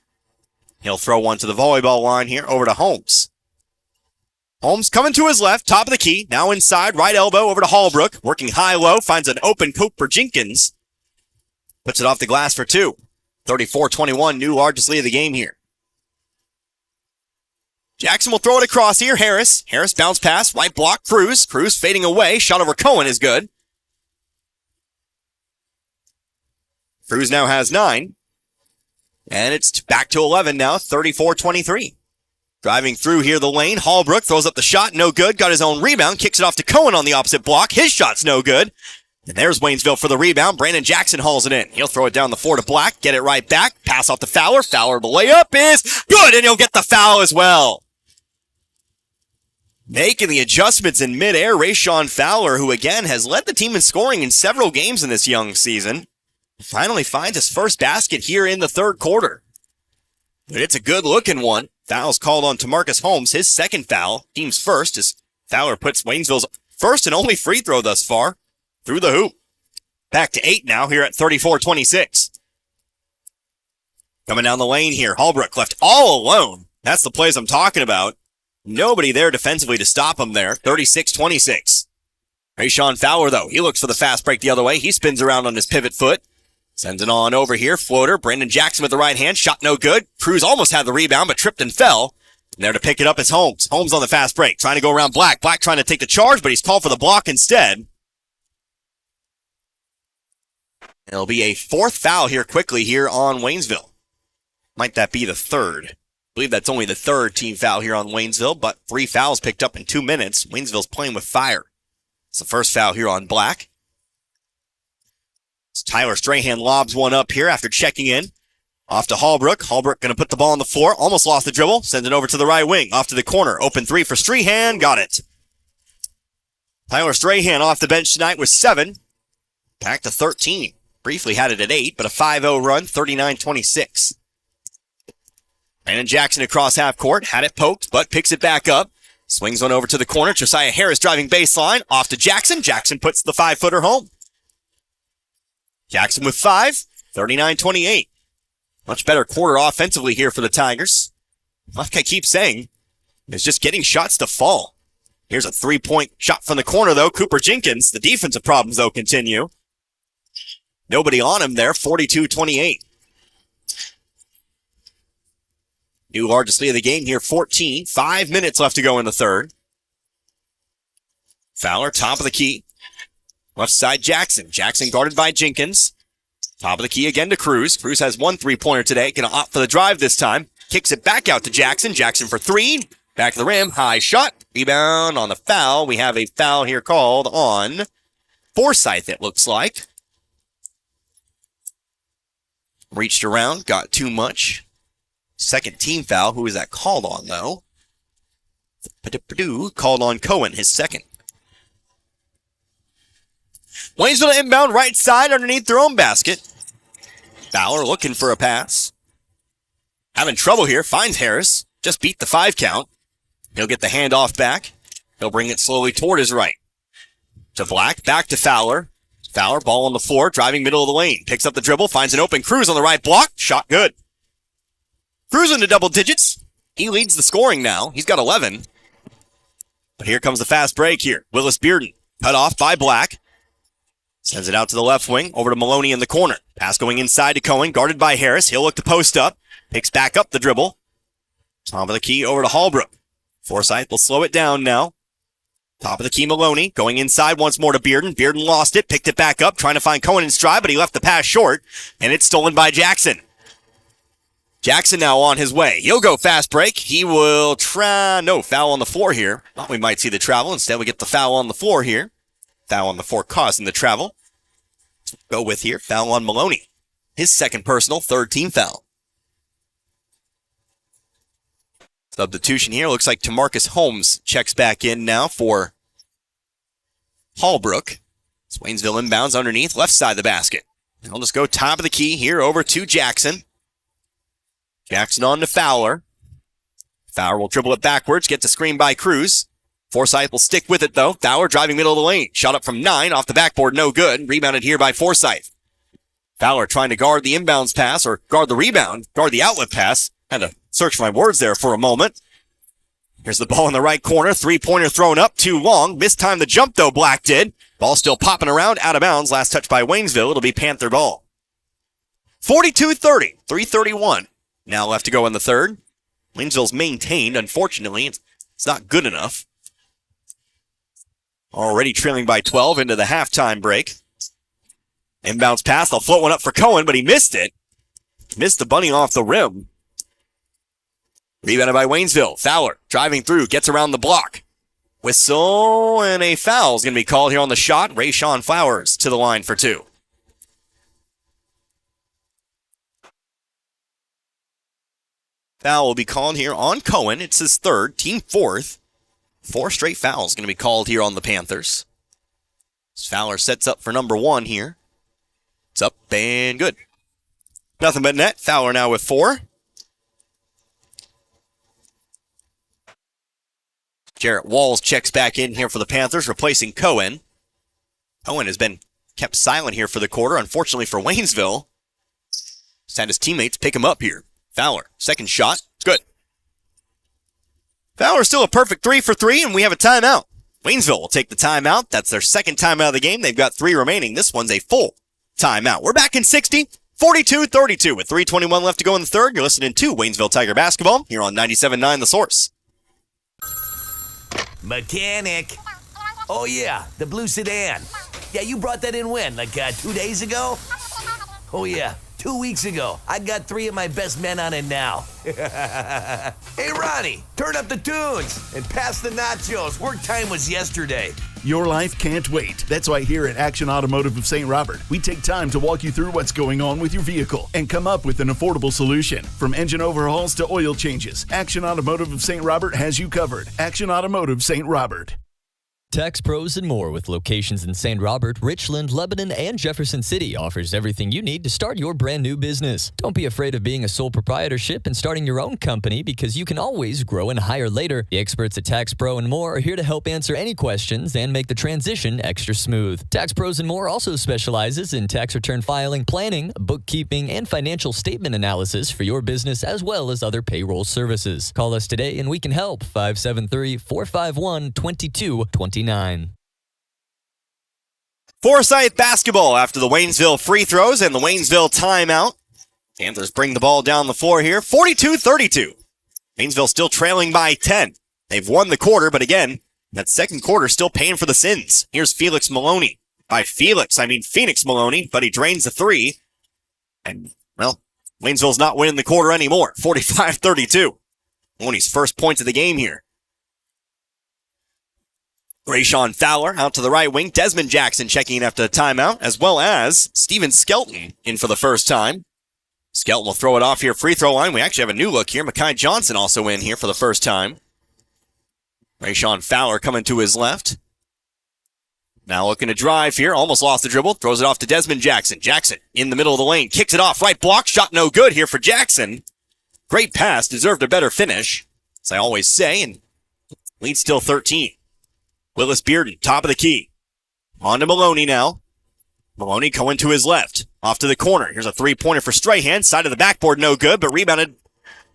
He'll throw one to the volleyball line here over to Holmes. Holmes coming to his left, top of the key. Now inside, right elbow over to Hallbrook. Working high-low, finds an open Cooper Jenkins. Puts it off the glass for 2. 34-21, new largest lead of the game here. Jackson will throw it across here. Harris bounce pass, right block, Cruz fading away. Shot over Cohen is good. Cruz now has 9. And it's back to 11 now, 34-23. Driving through here the lane, Hallbrook throws up the shot, no good. Got his own rebound, kicks it off to Cohen on the opposite block. His shot's no good. And there's Waynesville for the rebound. Brandon Jackson hauls it in. He'll throw it down the floor to Black. Get it right back. Pass off to Fowler. Fowler, the layup is good, and he'll get the foul as well. Making the adjustments in midair, Rayshawn Fowler, who again has led the team in scoring in several games in this young season, finally finds his first basket here in the third quarter. But it's a good-looking one. Foul's called on Tamarcus Holmes. His second foul, team's first, as Fowler puts Waynesville's first and only free throw thus far through the hoop. Back to 8 now here at 34-26. Coming down the lane here, Hallbrook left all alone. That's the plays I'm talking about. Nobody there defensively to stop him there. 36-26. Rayshawn Fowler, though, he looks for the fast break the other way. He spins around on his pivot foot. Sends it on over here. Floater. Brandon Jackson with the right hand. Shot no good. Cruz almost had the rebound, but tripped and fell. And there to pick it up is Holmes. Holmes on the fast break. Trying to go around Black. Black trying to take the charge, but he's called for the block instead. It'll be a fourth foul here quickly here on Waynesville. Might that be the third? I believe that's only the third team foul here on Waynesville, but 3 fouls picked up in 2 minutes. Waynesville's playing with fire. It's the first foul here on Black. Tyler Strahan lobs one up here after checking in. Off to Hallbrook. Hallbrook going to put the ball on the floor. Almost lost the dribble. Sends it over to the right wing. Off to the corner. Open 3 for Strahan. Got it. Tyler Strahan off the bench tonight with 7. Back to 13. Briefly had it at 8, but a 5-0 run, 39-26. Brandon Jackson across half court. Had it poked, but picks it back up. Swings one over to the corner. Josiah Harris driving baseline. Off to Jackson. Jackson puts the 5-footer home. Jackson with 5, 39-28. Much better quarter offensively here for the Tigers. Like I keep saying, it's just getting shots to fall. Here's a 3-point shot from the corner, though. Cooper Jenkins. The defensive problems, though, continue. Nobody on him there, 42-28. New largest lead of the game here, 14. 5 minutes left to go in the third. Fowler, top of the key. Left side, Jackson. Jackson guarded by Jenkins. Top of the key again to Cruz. Cruz has 1 3-pointer today. Going to opt for the drive this time. Kicks it back out to Jackson. Jackson for 3. Back to the rim. High shot. Rebound on the foul. We have a foul here called on Forsyth, it looks like. Reached around. Got too much. Second team foul. Who is that called on, though? Called on Cohen, his second. Waynesville inbound right side underneath their own basket. Fowler looking for a pass. Having trouble here. Finds Harris. Just beat the 5 count. He'll get the handoff back. He'll bring it slowly toward his right. To Black. Back to Fowler. Fowler, ball on the floor. Driving middle of the lane. Picks up the dribble. Finds an open Cruz on the right block. Shot good. Cruz into double digits. He leads the scoring now. He's got 11. But here comes the fast break here. Willis Bearden. Cut off by Black. Sends it out to the left wing, over to Maloney in the corner. Pass going inside to Cohen, guarded by Harris. He'll look to post up. Picks back up the dribble. Top of the key over to Hallbrook. Forsyth will slow it down now. Top of the key, Maloney. Going inside once more to Bearden. Bearden lost it, picked it back up, trying to find Cohen in stride, but he left the pass short, and it's stolen by Jackson. Jackson now on his way. He'll go fast break. He will try. No, foul on the floor here. Thought we might see the travel. Instead, we get the foul on the floor here. Foul on the floor causing the travel. Go with here. Foul on Maloney. His second personal, third team foul. Substitution here. Looks like Tamarcus Holmes checks back in now for Hallbrook. Waynesville inbounds underneath, left side of the basket. He'll just go top of the key here over to Jackson. Jackson on to Fowler. Fowler will dribble it backwards, gets a screen by Cruz. Forsyth will stick with it, though. Fowler driving middle of the lane. Shot up from 9, off the backboard, no good. Rebounded here by Forsyth. Fowler trying to guard the inbounds pass, or guard the rebound, guard the outlet pass. Had to search for my words there for a moment. Here's the ball in the right corner. 3-pointer thrown up, too long. Missed time the jump, though, Black did. Ball still popping around, out of bounds. Last touch by Waynesville. It'll be Panther ball. 42-30, 3:31. Now left to go in the third. Waynesville's maintained. Unfortunately, it's not good enough. Already trailing by 12 into the halftime break. Inbounds pass. They'll float one up for Cohen, but he missed it. Missed the bunny off the rim. Rebounded by Waynesville. Fowler driving through. Gets around the block. Whistle and a foul is going to be called here on the shot. Rayshawn Flowers to the line for 2. Foul will be called here on Cohen. It's his third, team fourth. 4 straight fouls going to be called here on the Panthers. Fowler sets up for number 1 here. It's up and good. Nothing but net. Fowler now with 4. Jarrett Walls checks back in here for the Panthers, replacing Cohen. Cohen has been kept silent here for the quarter. Unfortunately for Waynesville, he's had his teammates pick him up here. Fowler, second shot. It's good. Fowler still a perfect 3 for 3, and we have a timeout. Waynesville will take the timeout. That's their second timeout of the game. They've got 3 remaining. This one's a full timeout. We're back in 60, 42-32 with 3:21 left to go in the third. You're listening to Waynesville Tiger Basketball here on 97.9 The Source. Mechanic. Oh, yeah, the blue sedan. Yeah, you brought that in when? Like 2 days ago? Oh, yeah, 2 weeks ago. I got 3 of my best men on it now. Hey, Ronnie, turn up the tunes and pass the nachos. Work time was yesterday. Your life can't wait. That's why here at Action Automotive of St. Robert, we take time to walk you through what's going on with your vehicle and come up with an affordable solution. From engine overhauls to oil changes, Action Automotive of St. Robert has you covered. Action Automotive St. Robert. Tax Pros and More, with locations in St. Robert, Richland, Lebanon, and Jefferson City, offers everything you need to start your brand new business. Don't be afraid of being a sole proprietorship and starting your own company, because you can always grow and hire later. The experts at Tax Pro and More are here to help answer any questions and make the transition extra smooth. Tax Pros and More also specializes in tax return filing, planning, bookkeeping, and financial statement analysis for your business, as well as other payroll services. Call us today and we can help. 573-451-2229. Forsyth basketball after the Waynesville free throws and the Waynesville timeout. Panthers bring the ball down the floor here. 42-32. Waynesville still trailing by 10. They've won the quarter, but again, that second quarter still paying for the sins. Here's Phoenix Maloney. By Felix, I mean Phoenix Maloney, but he drains the three. And, well, Waynesville's not winning the quarter anymore. 45-32. Maloney's first points of the game here. Rayshawn Fowler out to the right wing. Desmond Jackson checking in after the timeout, as well as Steven Skelton in for the first time. Skelton will throw it off here, free throw line. We actually have a new look here. Mekhi Johnson also in here for the first time. Rayshawn Fowler coming to his left. Now looking to drive here. Almost lost the dribble. Throws it off to Desmond Jackson. Jackson in the middle of the lane. Kicks it off. Right block. Shot no good here for Jackson. Great pass. Deserved a better finish, as I always say. And lead still 13. Willis Bearden, top of the key. On to Maloney now. Maloney going to his left. Off to the corner. Here's a three-pointer for Strahan. Side of the backboard, no good, but rebounded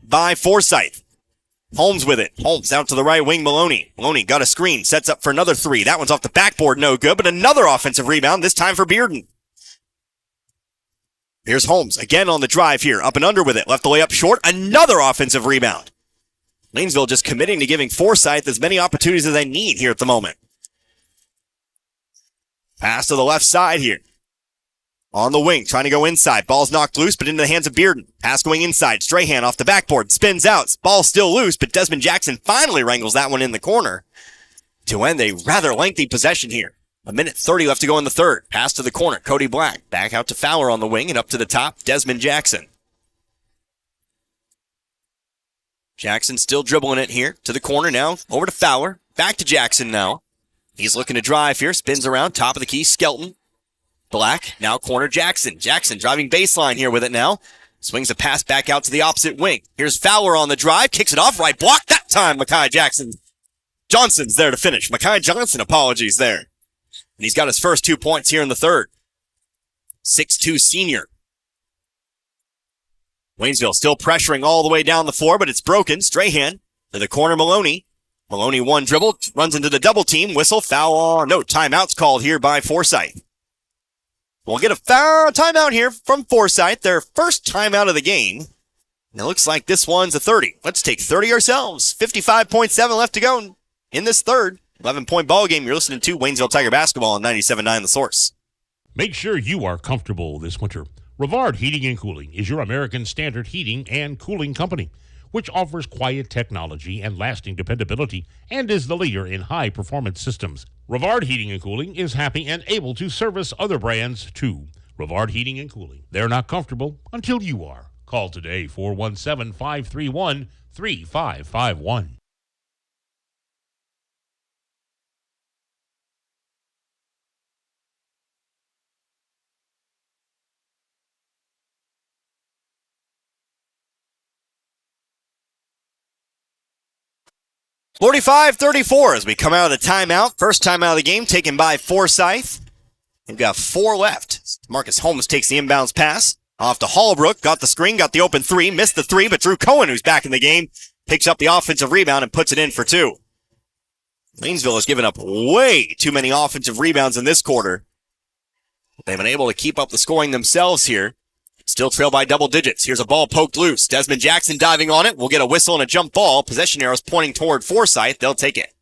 by Forsyth. Holmes with it. Holmes out to the right wing, Maloney. Maloney got a screen, sets up for another three. That one's off the backboard, no good, but another offensive rebound, this time for Bearden. Here's Holmes, again on the drive here. Up and under with it. Left the layup short. Another offensive rebound. Waynesville just committing to giving Forsyth as many opportunities as they need here at the moment. Pass to the left side here. On the wing, trying to go inside. Ball's knocked loose, but into the hands of Bearden. Pass going inside. Strahan off the backboard. Spins out. Ball's still loose, but Desmond Jackson finally wrangles that one in the corner to end a rather lengthy possession here. 1:30 left to go in the third. Pass to the corner. Cody Black. Back out to Fowler on the wing and up to the top. Desmond Jackson. Jackson still dribbling it here to the corner now. Over to Fowler. Back to Jackson now. He's looking to drive here. Spins around. Top of the key. Skelton. Black. Now corner Jackson. Jackson driving baseline here with it now. Swings a pass back out to the opposite wing. Here's Fowler on the drive. Kicks it off. Right block. That time Mekhi Jackson. Johnson's there to finish. Mekhi Johnson, apologies there. And he's got his first 2 points here in the third. 6'2" senior. Waynesville still pressuring all the way down the floor, but it's broken. Strahan to the corner, Maloney. Maloney one dribble, runs into the double team. Whistle, foul on. No, timeout's called here by Forsyth. We'll get a foul timeout here from Forsyth, their first timeout of the game. And it looks like this one's a 30. Let's take 30 ourselves. 55.7 left to go in this third. 11-point ball game. You're listening to Waynesville Tiger Basketball on 97.9 The Source. Make sure you are comfortable this winter. Rivard Heating and Cooling is your American Standard heating and cooling company, which offers quiet technology and lasting dependability and is the leader in high-performance systems. Rivard Heating and Cooling is happy and able to service other brands too. Rivard Heating and Cooling. They're not comfortable until you are. Call today, 417-531-3551. (45-34) as we come out of the timeout. First timeout of the game taken by Forsyth. We've got 4 left. Marcus Holmes takes the inbounds pass. Off to Hallbrook. Got the screen, got the open 3. Missed the 3, but Drew Cohen, who's back in the game, picks up the offensive rebound and puts it in for 2. Waynesville has given up way too many offensive rebounds in this quarter. They've been able to keep up the scoring themselves here. Still trail by double digits. Here's a ball poked loose. Desmond Jackson diving on it. We'll get a whistle and a jump ball. Possession arrows pointing toward Forsyth. They'll take it.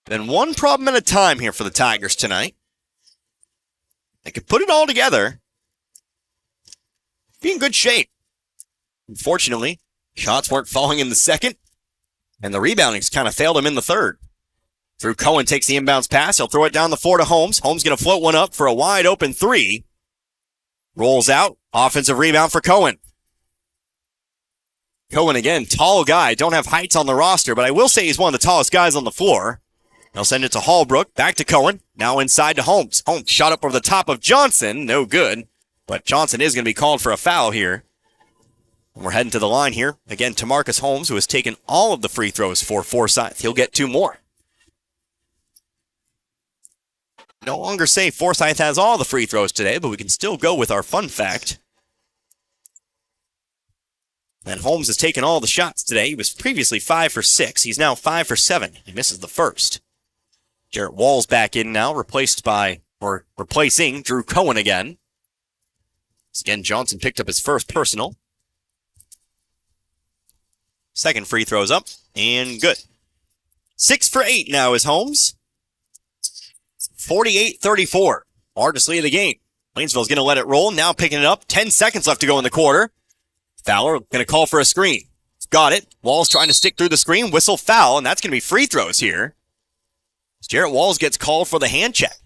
Then one problem at a time here for the Tigers tonight. They could put it all together. Be in good shape. Unfortunately, shots weren't falling in the second, and the rebounding's kind of failed him in the third. Drew Cohen takes the inbounds pass. He'll throw it down the floor to Holmes. Holmes going to float one up for a wide open 3. Rolls out. Offensive rebound for Cohen. Cohen again, tall guy. Don't have heights on the roster, but I will say he's one of the tallest guys on the floor. They'll send it to Hallbrook. Back to Cohen. Now inside to Holmes. Holmes shot up over the top of Johnson. No good. But Johnson is going to be called for a foul here. We're heading to the line here. Again, to Marcus Holmes, who has taken all of the free throws for Forsyth. He'll get 2 more. No longer say Forsyth has all the free throws today, but we can still go with our fun fact. And Holmes has taken all the shots today. He was previously 5 for 6. He's now 5 for 7. He misses the first. Jarrett Wall's back in now, replacing Drew Cohen again. Again, Johnson picked up his first personal. Second free throw's up, and good. 6 for 8 now is Holmes. 48-34. Largest lead of the game. Waynesville's going to let it roll. Now picking it up. 10 seconds left to go in the quarter. Fowler going to call for a screen. Got it. Walls trying to stick through the screen. Whistle foul, and that's going to be free throws here. Jarrett Walls gets called for the hand check.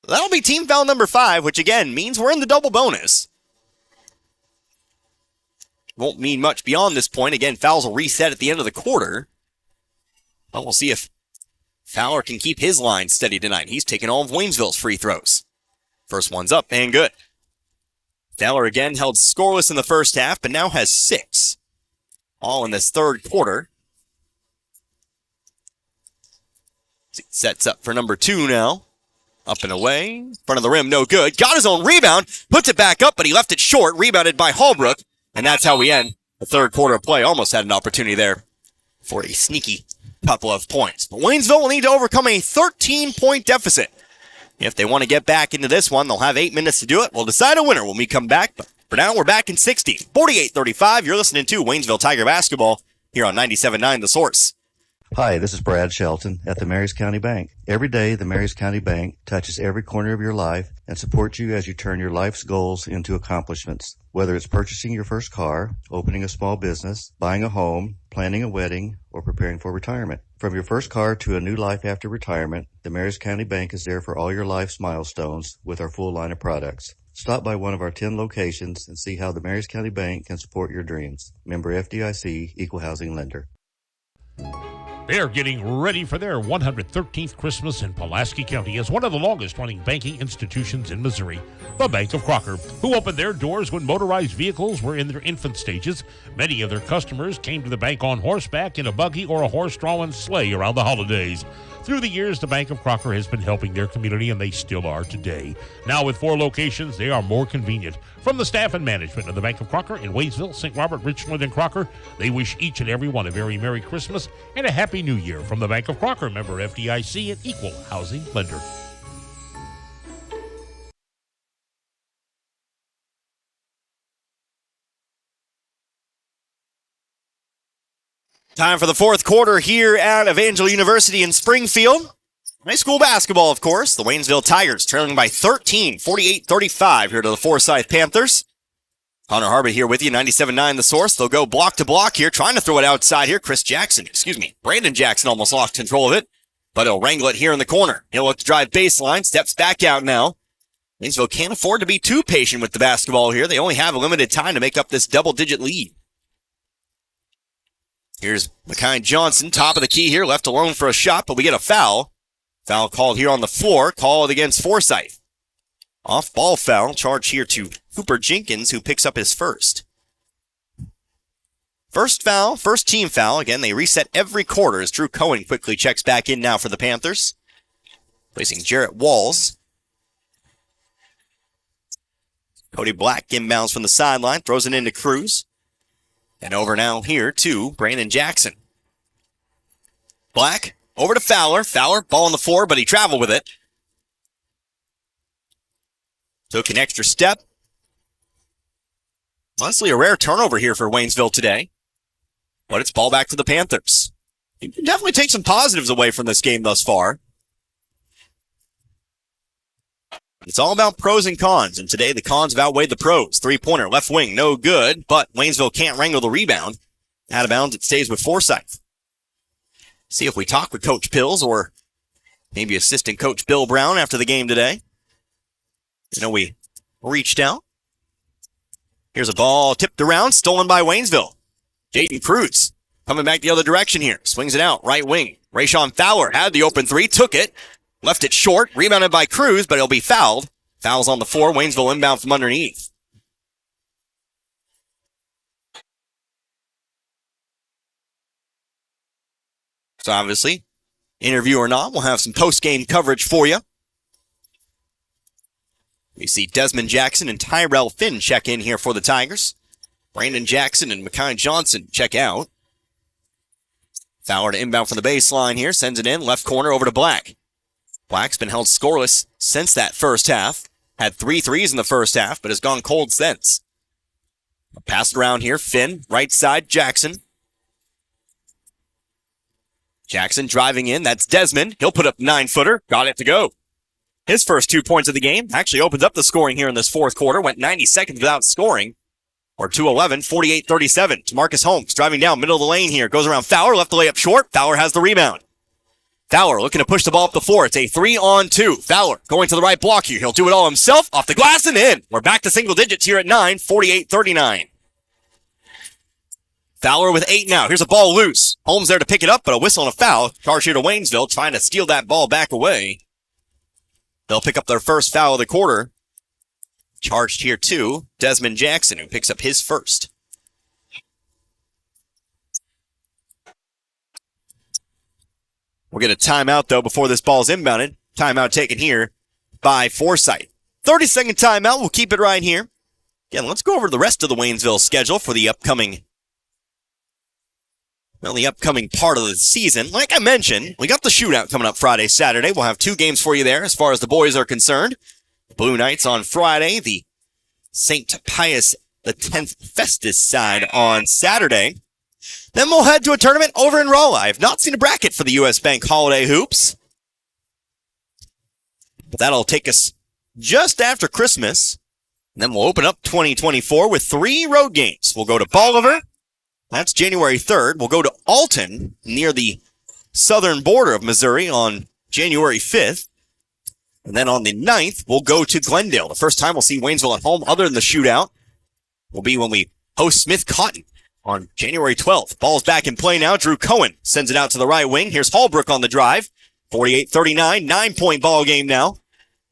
That'll be team foul number 5, which again means we're in the double bonus. Won't mean much beyond this point. Again, fouls will reset at the end of the quarter. But we'll see if Fowler can keep his line steady tonight. He's taking all of Waynesville's free throws. First one's up and good. Fowler again held scoreless in the first half, but now has 6. All in this third quarter. Sets up for number 2 now. Up and away. Front of the rim, no good. Got his own rebound. Puts it back up, but he left it short. Rebounded by Holbrook. And that's how we end the third quarter of play. Almost had an opportunity there for a sneaky couple of points. But Waynesville will need to overcome a 13-point deficit. If they want to get back into this one, they'll have 8 minutes to do it. We'll decide a winner when we come back. But for now, we're back in 60. 48-35. You're listening to Waynesville Tiger Basketball here on 97.9 The Source. Hi, this is Brad Shelton at the Marys County Bank. Every day, the Marys County Bank touches every corner of your life and supports you as you turn your life's goals into accomplishments. Whether it's purchasing your first car, opening a small business, buying a home, planning a wedding, or preparing for retirement. From your first car to a new life after retirement, the Marys County Bank is there for all your life's milestones with our full line of products. Stop by one of our 10 locations and see how the Marys County Bank can support your dreams. Member FDIC, Equal Housing Lender. They're getting ready for their 113th Christmas in Pulaski County as one of the longest-running banking institutions in Missouri, the Bank of Crocker, who opened their doors when motorized vehicles were in their infant stages. Many of their customers came to the bank on horseback, in a buggy, or a horse-drawn sleigh around the holidays. Through the years, the Bank of Crocker has been helping their community, and they still are today. Now, with 4 locations, they are more convenient. From the staff and management of the Bank of Crocker in Waynesville, St. Robert, Richland, and Crocker, they wish each and every one a very Merry Christmas and a Happy New Year from the Bank of Crocker, member FDIC, and Equal Housing Lender. Time for the fourth quarter here at Evangel University in Springfield. High school basketball, of course. The Waynesville Tigers trailing by 13, 48-35 here to the Forsyth Panthers. Connor Harbert here with you, 97.9 The Source. They'll go block to block here, trying to throw it outside here. Brandon Jackson almost lost control of it, but he'll wrangle it here in the corner. He'll look to drive baseline, steps back out now. Waynesville can't afford to be too patient with the basketball here. They only have a limited time to make up this double-digit lead. Here's McKine Johnson, top of the key here, left alone for a shot, but we get a foul. Foul called here on the floor, called against Forsyth. Off-ball foul, charge here to Cooper Jenkins, who picks up his first. First team foul. Again, they reset every quarter as Drew Cohen quickly checks back in now for the Panthers. Placing Jarrett Walls. Cody Black inbounds from the sideline, throws it into Cruz. And over now here to Brandon Jackson. Black, over to Fowler. Fowler, ball on the floor, but he traveled with it. Took an extra step. Honestly, a rare turnover here for Waynesville today. But it's ball back to the Panthers. You can definitely take some positives away from this game thus far. It's all about pros and cons, and today the cons have outweighed the pros. Three-pointer, left wing, no good, but Waynesville can't wrangle the rebound. Out of bounds, it stays with Forsyth. See if we talk with Coach Pills or maybe assistant coach Bill Brown after the game today. You know, we reached out. Here's a ball tipped around, stolen by Waynesville. Jaden Cruz coming back the other direction here. Swings it out, right wing. Rayshawn Fowler had the open three, took it. Left it short, rebounded by Cruz, but it'll be fouled. Foul's on the floor, Waynesville inbound from underneath. So obviously, interview or not, we'll have some post-game coverage for you. We see Desmond Jackson and Tyrell Finn check in here for the Tigers. Brandon Jackson and McKine Johnson check out. Fowler to inbound from the baseline here, sends it in, left corner over to Black. Black's been held scoreless since that first half. Had 3 threes in the first half, but has gone cold since. Pass it around here. Finn, right side, Jackson. Jackson driving in. That's Desmond. He'll put up 9-footer. Got it to go. His first 2 points of the game actually opens up the scoring here in this fourth quarter. Went 90 seconds without scoring. Or 2-11, 48-37. Tamarcus Holmes driving down middle of the lane here. Goes around Fowler, left the layup short. Fowler has the rebound. Fowler looking to push the ball up the floor. It's a 3-on-2. Fowler going to the right block here. He'll do it all himself. Off the glass and in. We're back to single digits here at 9, 48-39. Fowler with 8 now. Here's a ball loose. Holmes there to pick it up, but a whistle and a foul. Charge here to Waynesville, trying to steal that ball back away. They'll pick up their first foul of the quarter. Charged here to Desmond Jackson, who picks up his first. We'll get a timeout, though, before this ball's inbounded. Timeout taken here by Forsyth. 30-second timeout. We'll keep it right here. Again, let's go over the rest of the Waynesville schedule for the upcoming part of the season. Like I mentioned, we got the shootout coming up Friday, Saturday. We'll have 2 games for you there as far as the boys are concerned. Blue Knights on Friday, the St. Pius X Festus side on Saturday. Then we'll head to a tournament over in Rolla. I have not seen a bracket for the U.S. Bank Holiday Hoops. But that'll take us just after Christmas. And then we'll open up 2024 with 3 road games. We'll go to Bolivar. That's January 3rd. We'll go to Alton near the southern border of Missouri on January 5th. And then on the 9th, we'll go to Glendale. The first time we'll see Waynesville at home other than the shootout will be when we host Smith Cotton on January 12th. Ball's back in play now. Drew Cohen sends it out to the right wing. Here's Hallbrook on the drive. 48-39, 9-point ball game now.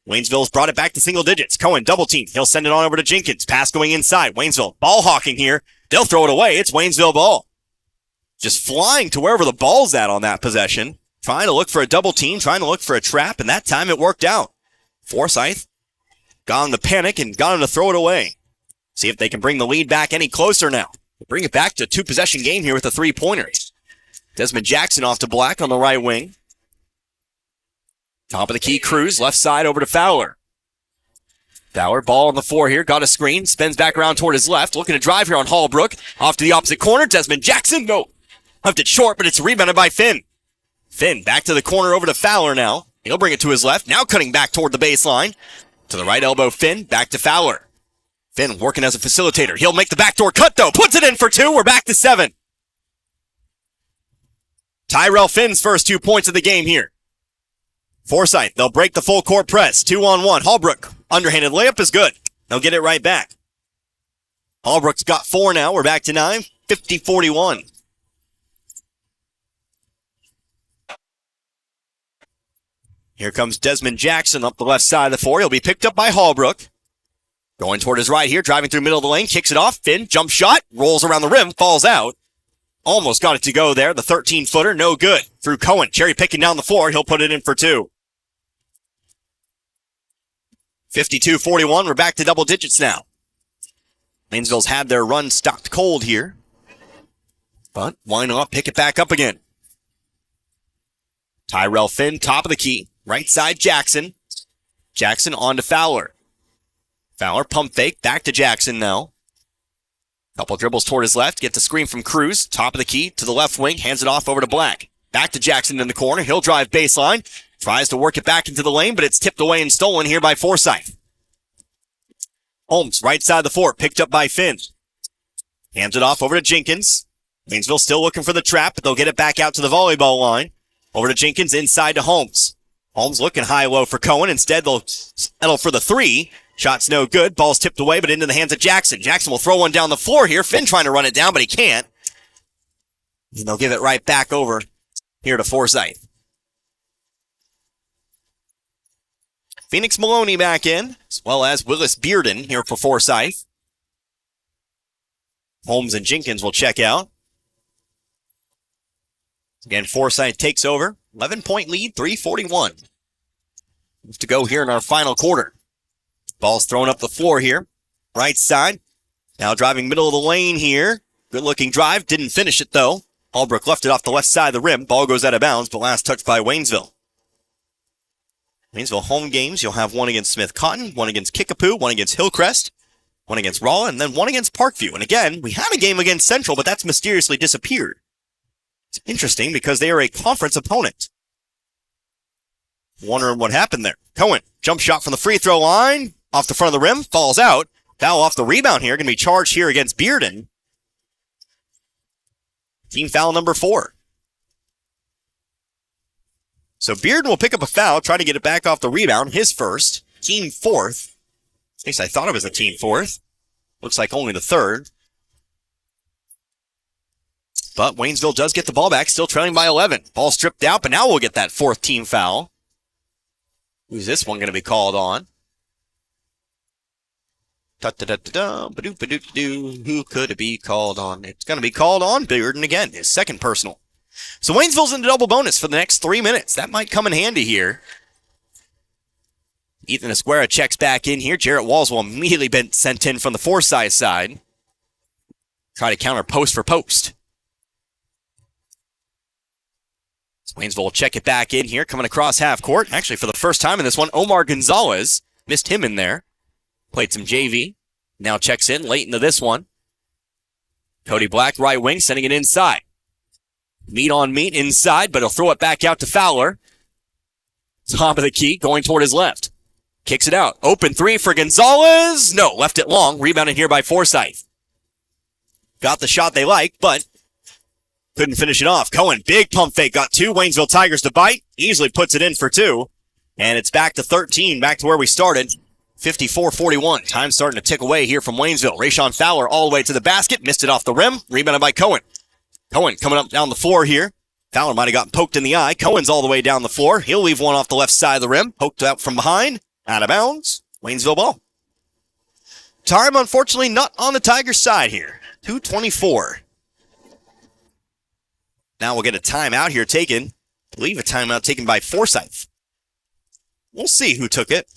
Waynesville's brought it back to single digits. Cohen double team. He'll send it on over to Jenkins. Pass going inside. Waynesville ball hawking here. They'll throw it away. It's Waynesville ball. Just flying to wherever the ball's at on that possession. Trying to look for a double team, trying to look for a trap, and that time it worked out. Forsyth got on the panic and got him to throw it away. See if they can bring the lead back any closer now. Bring it back to a 2-possession game here with a 3-pointer. Desmond Jackson off to Black on the right wing. Top of the key, Cruz, left side over to Fowler. Fowler, ball on the floor here, got a screen, spins back around toward his left, looking to drive here on Hallbrook. Off to the opposite corner, Desmond Jackson, no. Left it short, but it's rebounded by Finn. Finn back to the corner over to Fowler now. He'll bring it to his left, now cutting back toward the baseline. To the right elbow, Finn, back to Fowler. Finn working as a facilitator. He'll make the backdoor cut, though. Puts it in for 2. We're back to 7. Tyrell Finn's first 2 points of the game here. Forsyth, they'll break the full court press. 2-on-1. Hallbrook, underhanded layup is good. They'll get it right back. Hallbrook's got 4 now. We're back to 9. 50-41. Here comes Desmond Jackson up the left side of the floor. He'll be picked up by Hallbrook. Going toward his right here, driving through middle of the lane, kicks it off. Finn, jump shot, rolls around the rim, falls out. Almost got it to go there. The 13-footer, no good. Through Cohen, cherry picking down the floor. He'll put it in for 2. 52-41. We're back to double digits now. Waynesville's had their run stopped cold here. But why not pick it back up again? Tyrell Finn, top of the key. Right side, Jackson. Jackson on to Fowler. Fowler, pump fake, back to Jackson now. Couple dribbles toward his left, gets a screen from Cruz. Top of the key to the left wing, hands it off over to Black. Back to Jackson in the corner. He'll drive baseline. Tries to work it back into the lane, but it's tipped away and stolen here by Forsyth. Holmes, right side of the floor, picked up by Finn. Hands it off over to Jenkins. Waynesville still looking for the trap, but they'll get it back out to the volleyball line. Over to Jenkins, inside to Holmes. Holmes looking high-low for Cohen. Instead, they'll settle for the 3. Shot's no good. Ball's tipped away, but into the hands of Jackson. Jackson will throw one down the floor here. Finn trying to run it down, but he can't. And they'll give it right back over here to Forsyth. Phoenix Maloney back in, as well as Willis Bearden here for Forsyth. Holmes and Jenkins will check out. Again, Forsyth takes over. 11-point lead, 3:41. To go here in our final quarter. Ball's thrown up the floor here. Right side. Now driving middle of the lane here. Good looking drive. Didn't finish it though. Hallbrook left it off the left side of the rim. Ball goes out of bounds, but last touched by Waynesville. Waynesville home games, you'll have one against Smith Cotton, one against Kickapoo, one against Hillcrest, one against Rolla, and then one against Parkview. And again, we had a game against Central, but that's mysteriously disappeared. It's interesting because they are a conference opponent. Wondering what happened there. Cohen, jump shot from the free throw line, off the front of the rim, falls out. Foul off the rebound here, going to be charged here against Bearden. Team foul number 4. So Bearden will pick up a foul, try to get it back off the rebound, his first, team 4th. At least I thought it was a team 4th. Looks like only the 3rd. But Waynesville does get the ball back, still trailing by 11. Ball stripped out, but now we'll get that 4th team foul. Who's this one going to be called on? Who could it be called on? It's going to be called on Bearden again, his second personal. So Waynesville's in the double bonus for the next 3 minutes. That might come in handy here. Ethan Esquera checks back in here. Jarrett Walls will immediately be sent in from the Forsyth side. Try to counter post for post. So Waynesville will check it back in here, coming across half court. Actually, for the first time in this one, Omar Gonzalez missed him in there. Played some JV. Now checks in late into this one. Cody Black, right wing, sending it inside. Meat on meat inside, but he'll throw it back out to Fowler. Top of the key, going toward his left. Kicks it out. Open three for Gonzalez. No, left it long. Rebounded here by Forsyth. Got the shot they like, but couldn't finish it off. Cohen, big pump fake. Got 2. Waynesville Tigers to bite. Easily puts it in for 2. And it's back to 13, back to where we started. 54-41. Time starting to tick away here from Waynesville. Rashawn Fowler all the way to the basket. Missed it off the rim. Rebounded by Cohen. Cohen coming up down the floor here. Fowler might have gotten poked in the eye. Cohen's all the way down the floor. He'll leave one off the left side of the rim. Poked out from behind. Out of bounds. Waynesville ball. Time, unfortunately, not on the Tigers' side here. 2:24. Now we'll get a timeout here taken. I believe a timeout taken by Forsyth. We'll see who took it.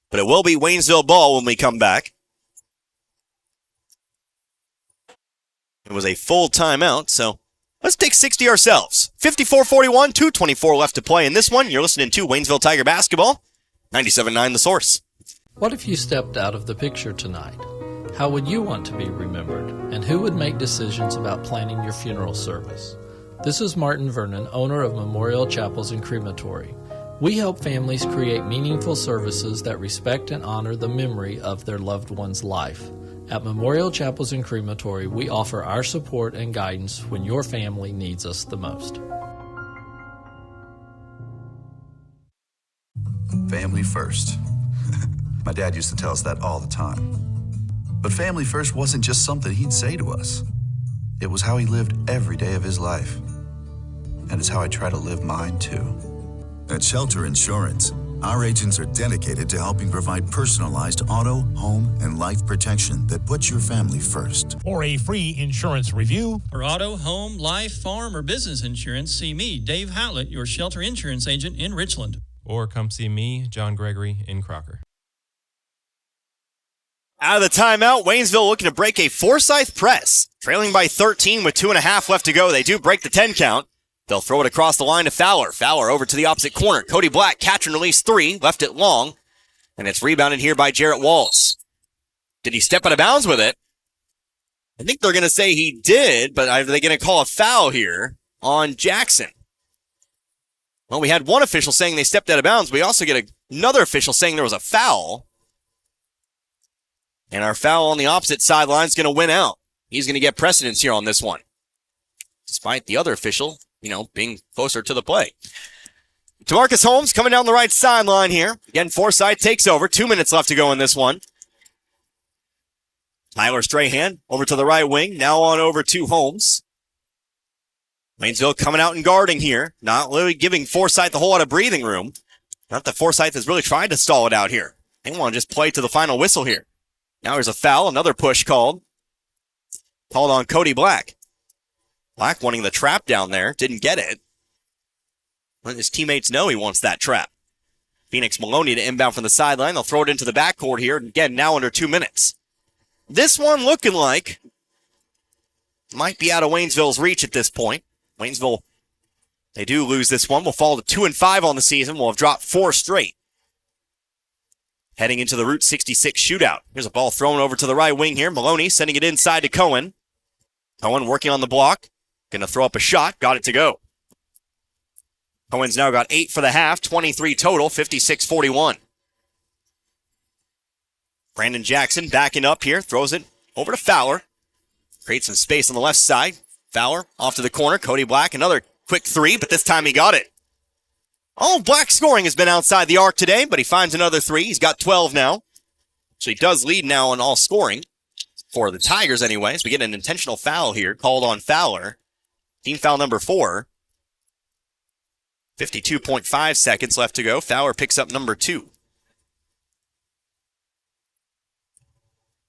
But it will be Waynesville ball when we come back. It was a full timeout, so let's take 60 ourselves. 54-41, 2:24 left to play in this one. You're listening to Waynesville Tiger Basketball. 97.9 The Source. What if you stepped out of the picture tonight? How would you want to be remembered? And who would make decisions about planning your funeral service? This is Martin Vernon, owner of Memorial Chapels and Crematory. We help families create meaningful services that respect and honor the memory of their loved one's life. At Memorial Chapels and Crematory, we offer our support and guidance when your family needs us the most. Family first. My dad used to tell us that all the time. But family first wasn't just something he'd say to us. It was how he lived every day of his life. And it's how I try to live mine too. At Shelter Insurance, our agents are dedicated to helping provide personalized auto, home, and life protection that puts your family first. For a free insurance review, For auto, home, life, farm, or business insurance, see me, Dave Howlett, your Shelter Insurance agent in Richland. Or come see me, John Gregory, in Crocker. Out of the timeout, Waynesville looking to break a Forsyth press. Trailing by 13 with 2.5 left to go. They do break the 10 count. They'll throw it across the line to Fowler. Fowler over to the opposite corner. Cody Black, catch and release 3. Left it long. And it's rebounded here by Jarrett Walls. Did he step out of bounds with it? I think they're going to say he did, but are they going to call a foul here on Jackson? Well, we had one official saying they stepped out of bounds. We also get another official saying there was a foul. And our foul on the opposite sideline is going to win out. He's going to get precedence here on this one. Despite the other official, being closer to the play. DeMarcus Holmes coming down the right sideline here. Again, Forsyth takes over. 2 minutes left to go in this one. Tyler Strahan over to the right wing. Now on over to Holmes. Waynesville coming out and guarding here. Not really giving Forsyth a whole lot of breathing room. Not that Forsyth has really tried to stall it out here. They want to just play to the final whistle here. Now there's a foul. Another push called. Called on Cody Black. Black wanting the trap down there. Didn't get it. Let his teammates know he wants that trap. Phoenix Maloney to inbound from the sideline. They'll throw it into the backcourt here. Again, now under 2 minutes. This one looking like might be out of Waynesville's reach at this point. Waynesville, they do lose this one. We'll fall to 2-5 on the season. We'll have dropped 4 straight. heading into the Route 66 shootout. Here's a ball thrown over to the right wing here. Maloney sending it inside to Cohen. Cohen working on the block. Going to throw up a shot. Got it to go. Cohen's now got 8 for the half. 23 total. 56-41. Brandon Jackson backing up here. Throws it over to Fowler. Creates some space on the left side. Fowler off to the corner. Cody Black, another quick three, but this time he got it. All of Black's scoring has been outside the arc today, but he finds another three. He's got 12 now. So he does lead now in all scoring. For the Tigers anyways. We get an intentional foul here called on Fowler. Team foul number 4. 52.5 seconds left to go. Fowler picks up number 2.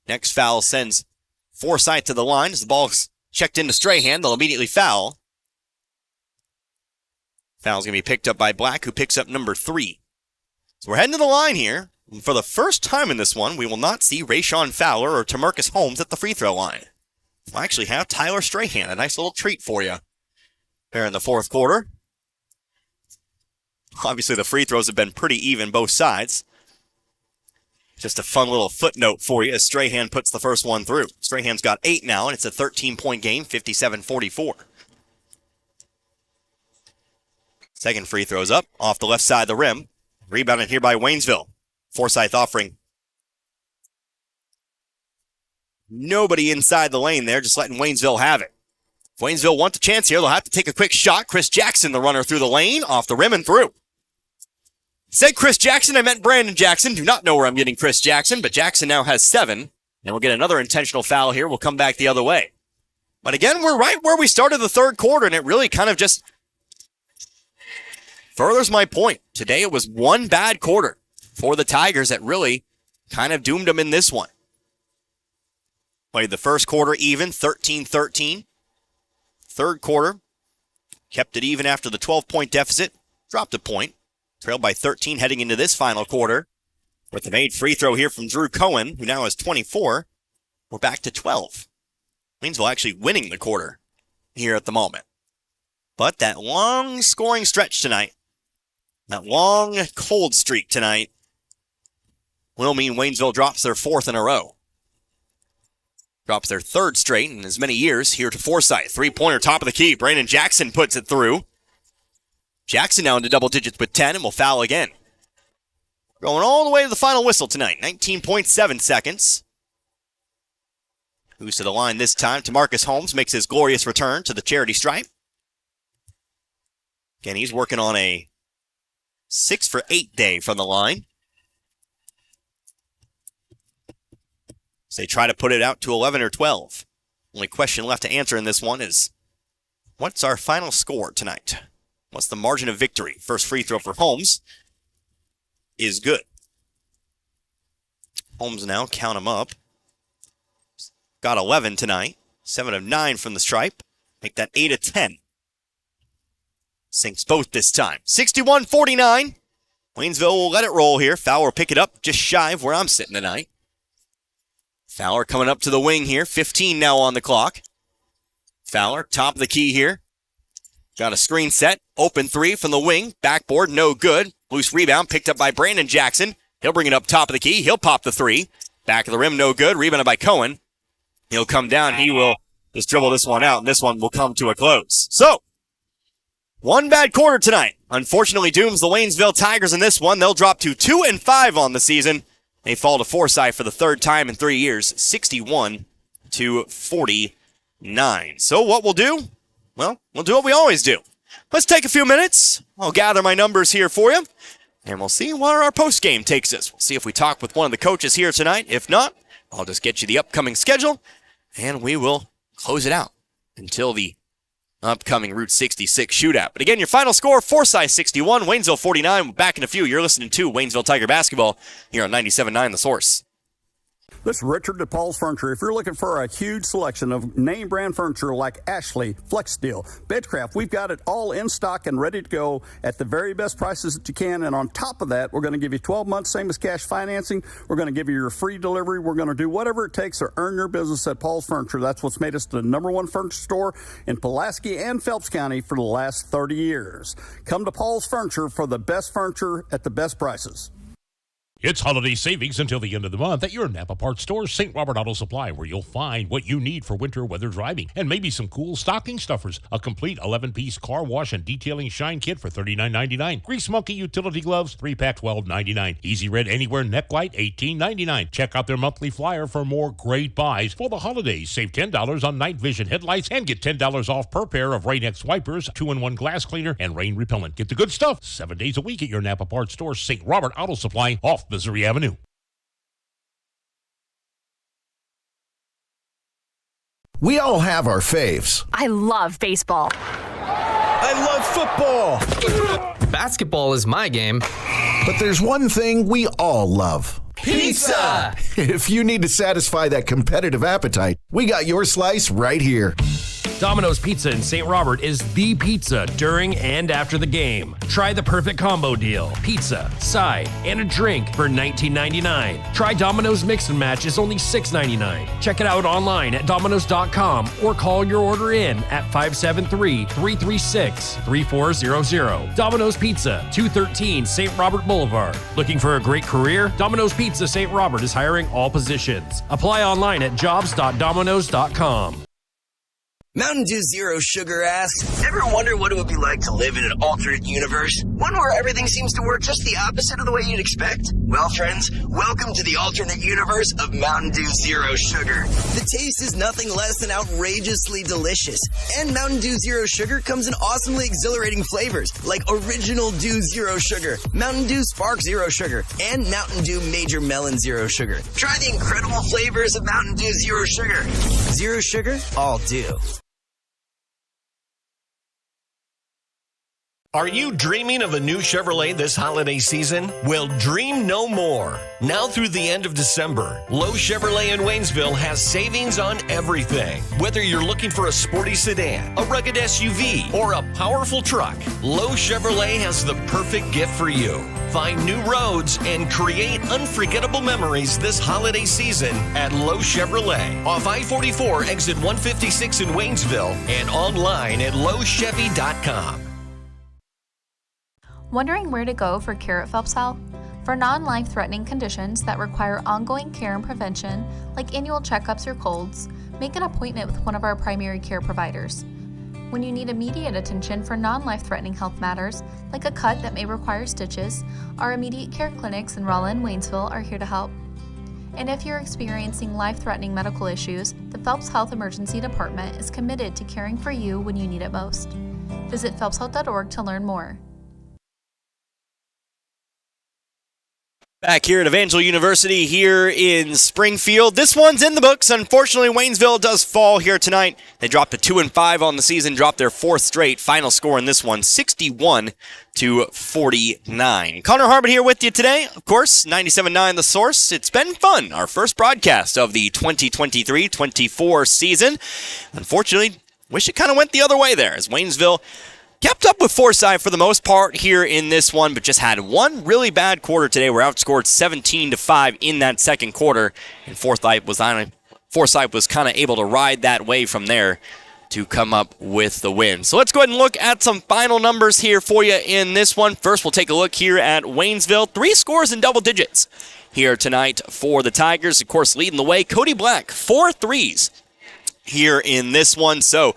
Next foul sends Forsyth to the line. As the ball's checked into Strahan, they'll immediately foul. Foul's going to be picked up by Black, who picks up number 3. So we're heading to the line here. And for the first time in this one, we will not see Rayshawn Fowler or Tamarcus Holmes at the free throw line. We'll actually have Tyler Strahan, a nice little treat for you here in the fourth quarter. Obviously, the free throws have been pretty even both sides. Just a fun little footnote for you as Strahan puts the first one through. Strahan's got 8 now, and it's a 13-point game, 57-44. Second free throw's up, off the left side of the rim. Rebounded here by Waynesville. Forsyth offering nobody inside the lane there, just letting Waynesville have it. If Waynesville wants a chance here, they'll have to take a quick shot. Chris Jackson, the runner through the lane, off the rim and through. Said Chris Jackson, I meant Brandon Jackson. Do not know where I'm getting Chris Jackson, but Jackson now has 7. And we'll get another intentional foul here. We'll come back the other way. But again, we're right where we started the third quarter, and it really kind of just furthers my point. Today it was one bad quarter for the Tigers that really kind of doomed them in this one. Played the first quarter even, 13-13. Third quarter, kept it even after the 12-point deficit, dropped a point. Trailed by 13 heading into this final quarter. With the made free throw here from Drew Cohen, who now has 24. We're back to 12. Waynesville actually winning the quarter here at the moment. But that long scoring stretch tonight, that long cold streak tonight, will mean Waynesville drops their 4th in a row. Drops their 3rd straight in as many years here to Forsyth. 3-pointer, top of the key. Brandon Jackson puts it through. Jackson now into double digits with 10 and will foul again. Going all the way to the final whistle tonight. 19.7 seconds. Who's to the line this time? Tamarcus Holmes makes his glorious return to the charity stripe. Again, he's working on a 6 for 8 day from the line. So they try to put it out to 11 or 12. Only question left to answer in this one is, what's our final score tonight? What's the margin of victory? First free throw for Holmes is good. Holmes now, count him up. Got 11 tonight. 7 of 9 from the stripe. Make that 8 of 10. Sinks both this time. 61-49. Waynesville will let it roll here. Fowler pick it up just shy of where I'm sitting tonight. Fowler coming up to the wing here. 15 now on the clock. Fowler, top of the key here. Got a screen set. Open 3 from the wing. Backboard, no good. Loose rebound picked up by Brandon Jackson. He'll bring it up top of the key. He'll pop the 3. Back of the rim, no good. Rebounded by Cohen. He'll come down. He will just dribble this one out, and this one will come to a close. So, one bad quarter tonight. Unfortunately, dooms the Waynesville Tigers in this one. They'll drop to 2-5 on the season. They fall to Forsyth for the 3rd time in 3 years, 61-49. So what we'll do? Well, we'll do what we always do. Let's take a few minutes. I'll gather my numbers here for you, and we'll see where our post-game takes us. We'll see if we talk with one of the coaches here tonight. If not, I'll just get you the upcoming schedule, and we will close it out until the upcoming Route 66 shootout. But again, your final score, Forsyth 61, Waynesville 49. Back in a few. You're listening to Waynesville Tiger Basketball here on 97.9 The Source. This is Richard at Paul's Furniture. If you're looking for a huge selection of name brand furniture like Ashley, FlexSteel, Bedcraft, we've got it all in stock and ready to go at the very best prices that you can. And on top of that, we're going to give you 12 months, same as cash financing. We're going to give you your free delivery. We're going to do whatever it takes to earn your business at Paul's Furniture. That's what's made us the #1 furniture store in Pulaski and Phelps County for the last 30 years. Come to Paul's Furniture for the best furniture at the best prices. It's holiday savings until the end of the month at your Napa Parts store, St. Robert Auto Supply, where you'll find what you need for winter weather driving and maybe some cool stocking stuffers. A complete 11-piece car wash and detailing shine kit for $39.99. Grease Monkey utility gloves, 3-pack, $12.99. Easy Red Anywhere neck light, $18.99. Check out their monthly flyer for more great buys for the holidays. Save $10 on night vision headlights and get $10 off per pair of Rain-X wipers, 2-in-1 glass cleaner, and rain repellent. Get the good stuff 7 days a week at your Napa Parts store, St. Robert Auto Supply, off Missouri Avenue. We all have our faves. I love baseball. I love football. Basketball is my game. But there's one thing we all love. Pizza! If you need to satisfy that competitive appetite, we got your slice right here. Domino's Pizza in St. Robert is the pizza during and after the game. Try the perfect combo deal. Pizza, side, and a drink for $19.99. Try Domino's Mix and Match is only $6.99. Check it out online at Domino's.com or call your order in at 573-336-3400. Domino's Pizza, 213 St. Robert Boulevard. Looking for a great career? Domino's Pizza St. Robert is hiring all positions. Apply online at jobs.domino's.com. Mountain Dew Zero Sugar asks, ever wonder what it would be like to live in an alternate universe? One where everything seems to work just the opposite of the way you'd expect? Well, friends, welcome to the alternate universe of Mountain Dew Zero Sugar. The taste is nothing less than outrageously delicious. And Mountain Dew Zero Sugar comes in awesomely exhilarating flavors like Original Dew Zero Sugar, Mountain Dew Spark Zero Sugar, and Mountain Dew Major Melon Zero Sugar. Try the incredible flavors of Mountain Dew Zero Sugar. Zero Sugar, all dew. Are you dreaming of a new Chevrolet this holiday season? Well, dream no more. Now through the end of December, Lowe Chevrolet in Waynesville has savings on everything. Whether you're looking for a sporty sedan, a rugged SUV, or a powerful truck, Lowe Chevrolet has the perfect gift for you. Find new roads and create unforgettable memories this holiday season at Lowe Chevrolet off I-44 exit 156 in Waynesville and online at lowechevy.com. Wondering where to go for care at Phelps Health? For non-life-threatening conditions that require ongoing care and prevention, like annual checkups or colds, make an appointment with one of our primary care providers. When you need immediate attention for non-life-threatening health matters, like a cut that may require stitches, our immediate care clinics in Rolla and Waynesville are here to help. And if you're experiencing life-threatening medical issues, the Phelps Health Emergency Department is committed to caring for you when you need it most. Visit phelpshealth.org to learn more. Back here at Evangel University here in Springfield. This one's in the books. Unfortunately, Waynesville does fall here tonight. They dropped to 2-5 on the season, dropped their fourth straight. Final score in this one, 61-49. Connor Harbert here with you today. Of course, 97.9 The Source. It's been fun. Our first broadcast of the 2023-24 season. Unfortunately, wish it kind of went the other way there as Waynesville kept up with Forsyth for the most part here in this one, but just had one really bad quarter today. We're outscored 17-5 in that second quarter, and Forsyth was kind of able to ride that wave from there to come up with the win. So let's go ahead and look at some final numbers here for you in this one. First, we'll take a look here at Waynesville. 3 scores in double digits here tonight for the Tigers. Of course, leading the way, Cody Black, 4 threes here in this one, so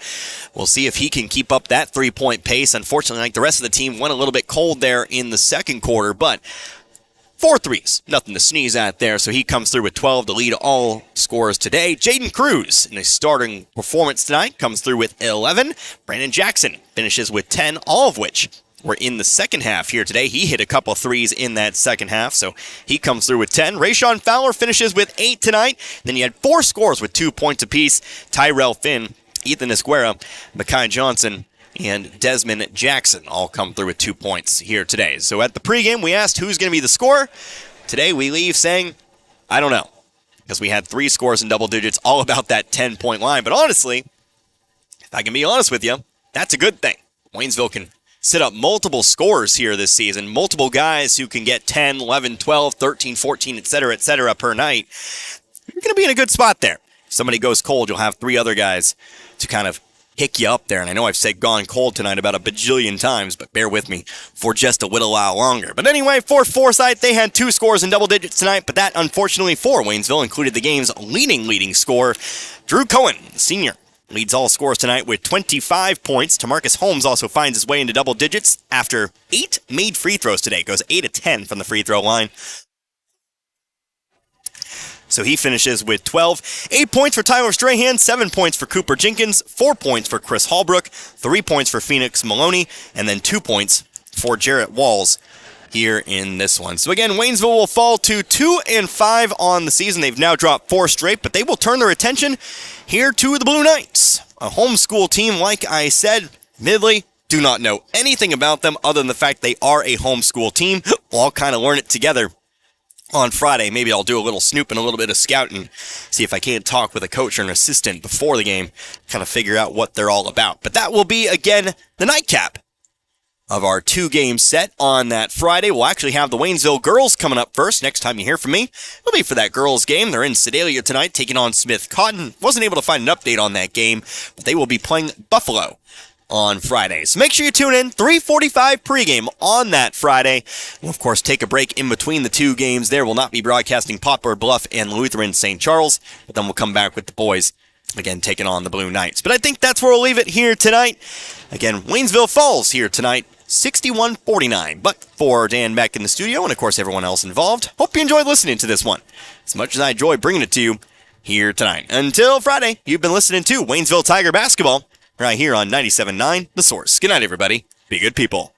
we'll see if he can keep up that 3-point pace. Unfortunately, like the rest of the team, went a little bit cold there in the second quarter, but 4 threes, nothing to sneeze at there, so he comes through with 12 to lead all scores today. Jaden Cruz, in his starting performance tonight, comes through with 11. Brandon Jackson finishes with 10, all of which were in the second half here today. He hit a couple threes in that second half, so he comes through with 10. Rayshon Fowler finishes with 8 tonight. Then you had 4 scores with 2 points apiece. Tyrell Finn, Ethan Esguera, Makai Johnson, and Desmond Jackson all come through with 2 points here today. So at the pregame, we asked who's going to be the scorer. Today we leave saying, I don't know, because we had 3 scores in double digits, all about that 10-point line. But honestly, if I can be honest with you, that's a good thing. Waynesville can set up multiple scores here this season, multiple guys who can get 10, 11, 12, 13, 14, et cetera, per night. You're going to be in a good spot there. If somebody goes cold, you'll have 3 other guys to kind of hick you up there. And I know I've said gone cold tonight about a bajillion times, but bear with me for just a little while longer. But anyway, for Forsyth, they had 2 scores in double digits tonight, but that, unfortunately, for Waynesville included the game's leading scorer, Drew Cohen, the senior. Leads all scores tonight with 25 points. Tamarcus Holmes also finds his way into double digits after 8 made free throws today. Goes 8 of 10 from the free throw line. So he finishes with 12. 8 points for Tyler Strahan, 7 points for Cooper Jenkins, 4 points for Chris Hallbrook, 3 points for Phoenix Maloney, and then 2 points for Jarrett Walls here in this one. So again, Waynesville will fall to 2-5 on the season. They've now dropped 4 straight, but they will turn their attention here to the Blue Knights. A homeschool team, like I said, admittedly, do not know anything about them other than the fact they are a homeschool team. We'll all kind of learn it together on Friday. Maybe I'll do a little snooping, a little bit of scouting, see if I can't talk with a coach or an assistant before the game, kind of figure out what they're all about. But that will be, again, the nightcap of our 2-game set on that Friday. We'll actually have the Waynesville girls coming up first. Next time you hear from me, it'll be for that girls game. They're in Sedalia tonight, taking on Smith Cotton. Wasn't able to find an update on that game, but they will be playing Buffalo on Friday. So make sure you tune in, 3:45 pregame on that Friday. We'll, of course, take a break in between the 2 games there. We'll not be broadcasting Poplar Bluff and Lutheran St. Charles, but then we'll come back with the boys, again, taking on the Blue Knights. But I think that's where we'll leave it here tonight. Again, Waynesville falls here tonight, 61-49. But for Dan Beck in the studio and, of course, everyone else involved, hope you enjoyed listening to this one as much as I enjoyed bringing it to you here tonight. Until Friday, you've been listening to Waynesville Tiger Basketball right here on 97.9 The Source. Good night, everybody. Be good people.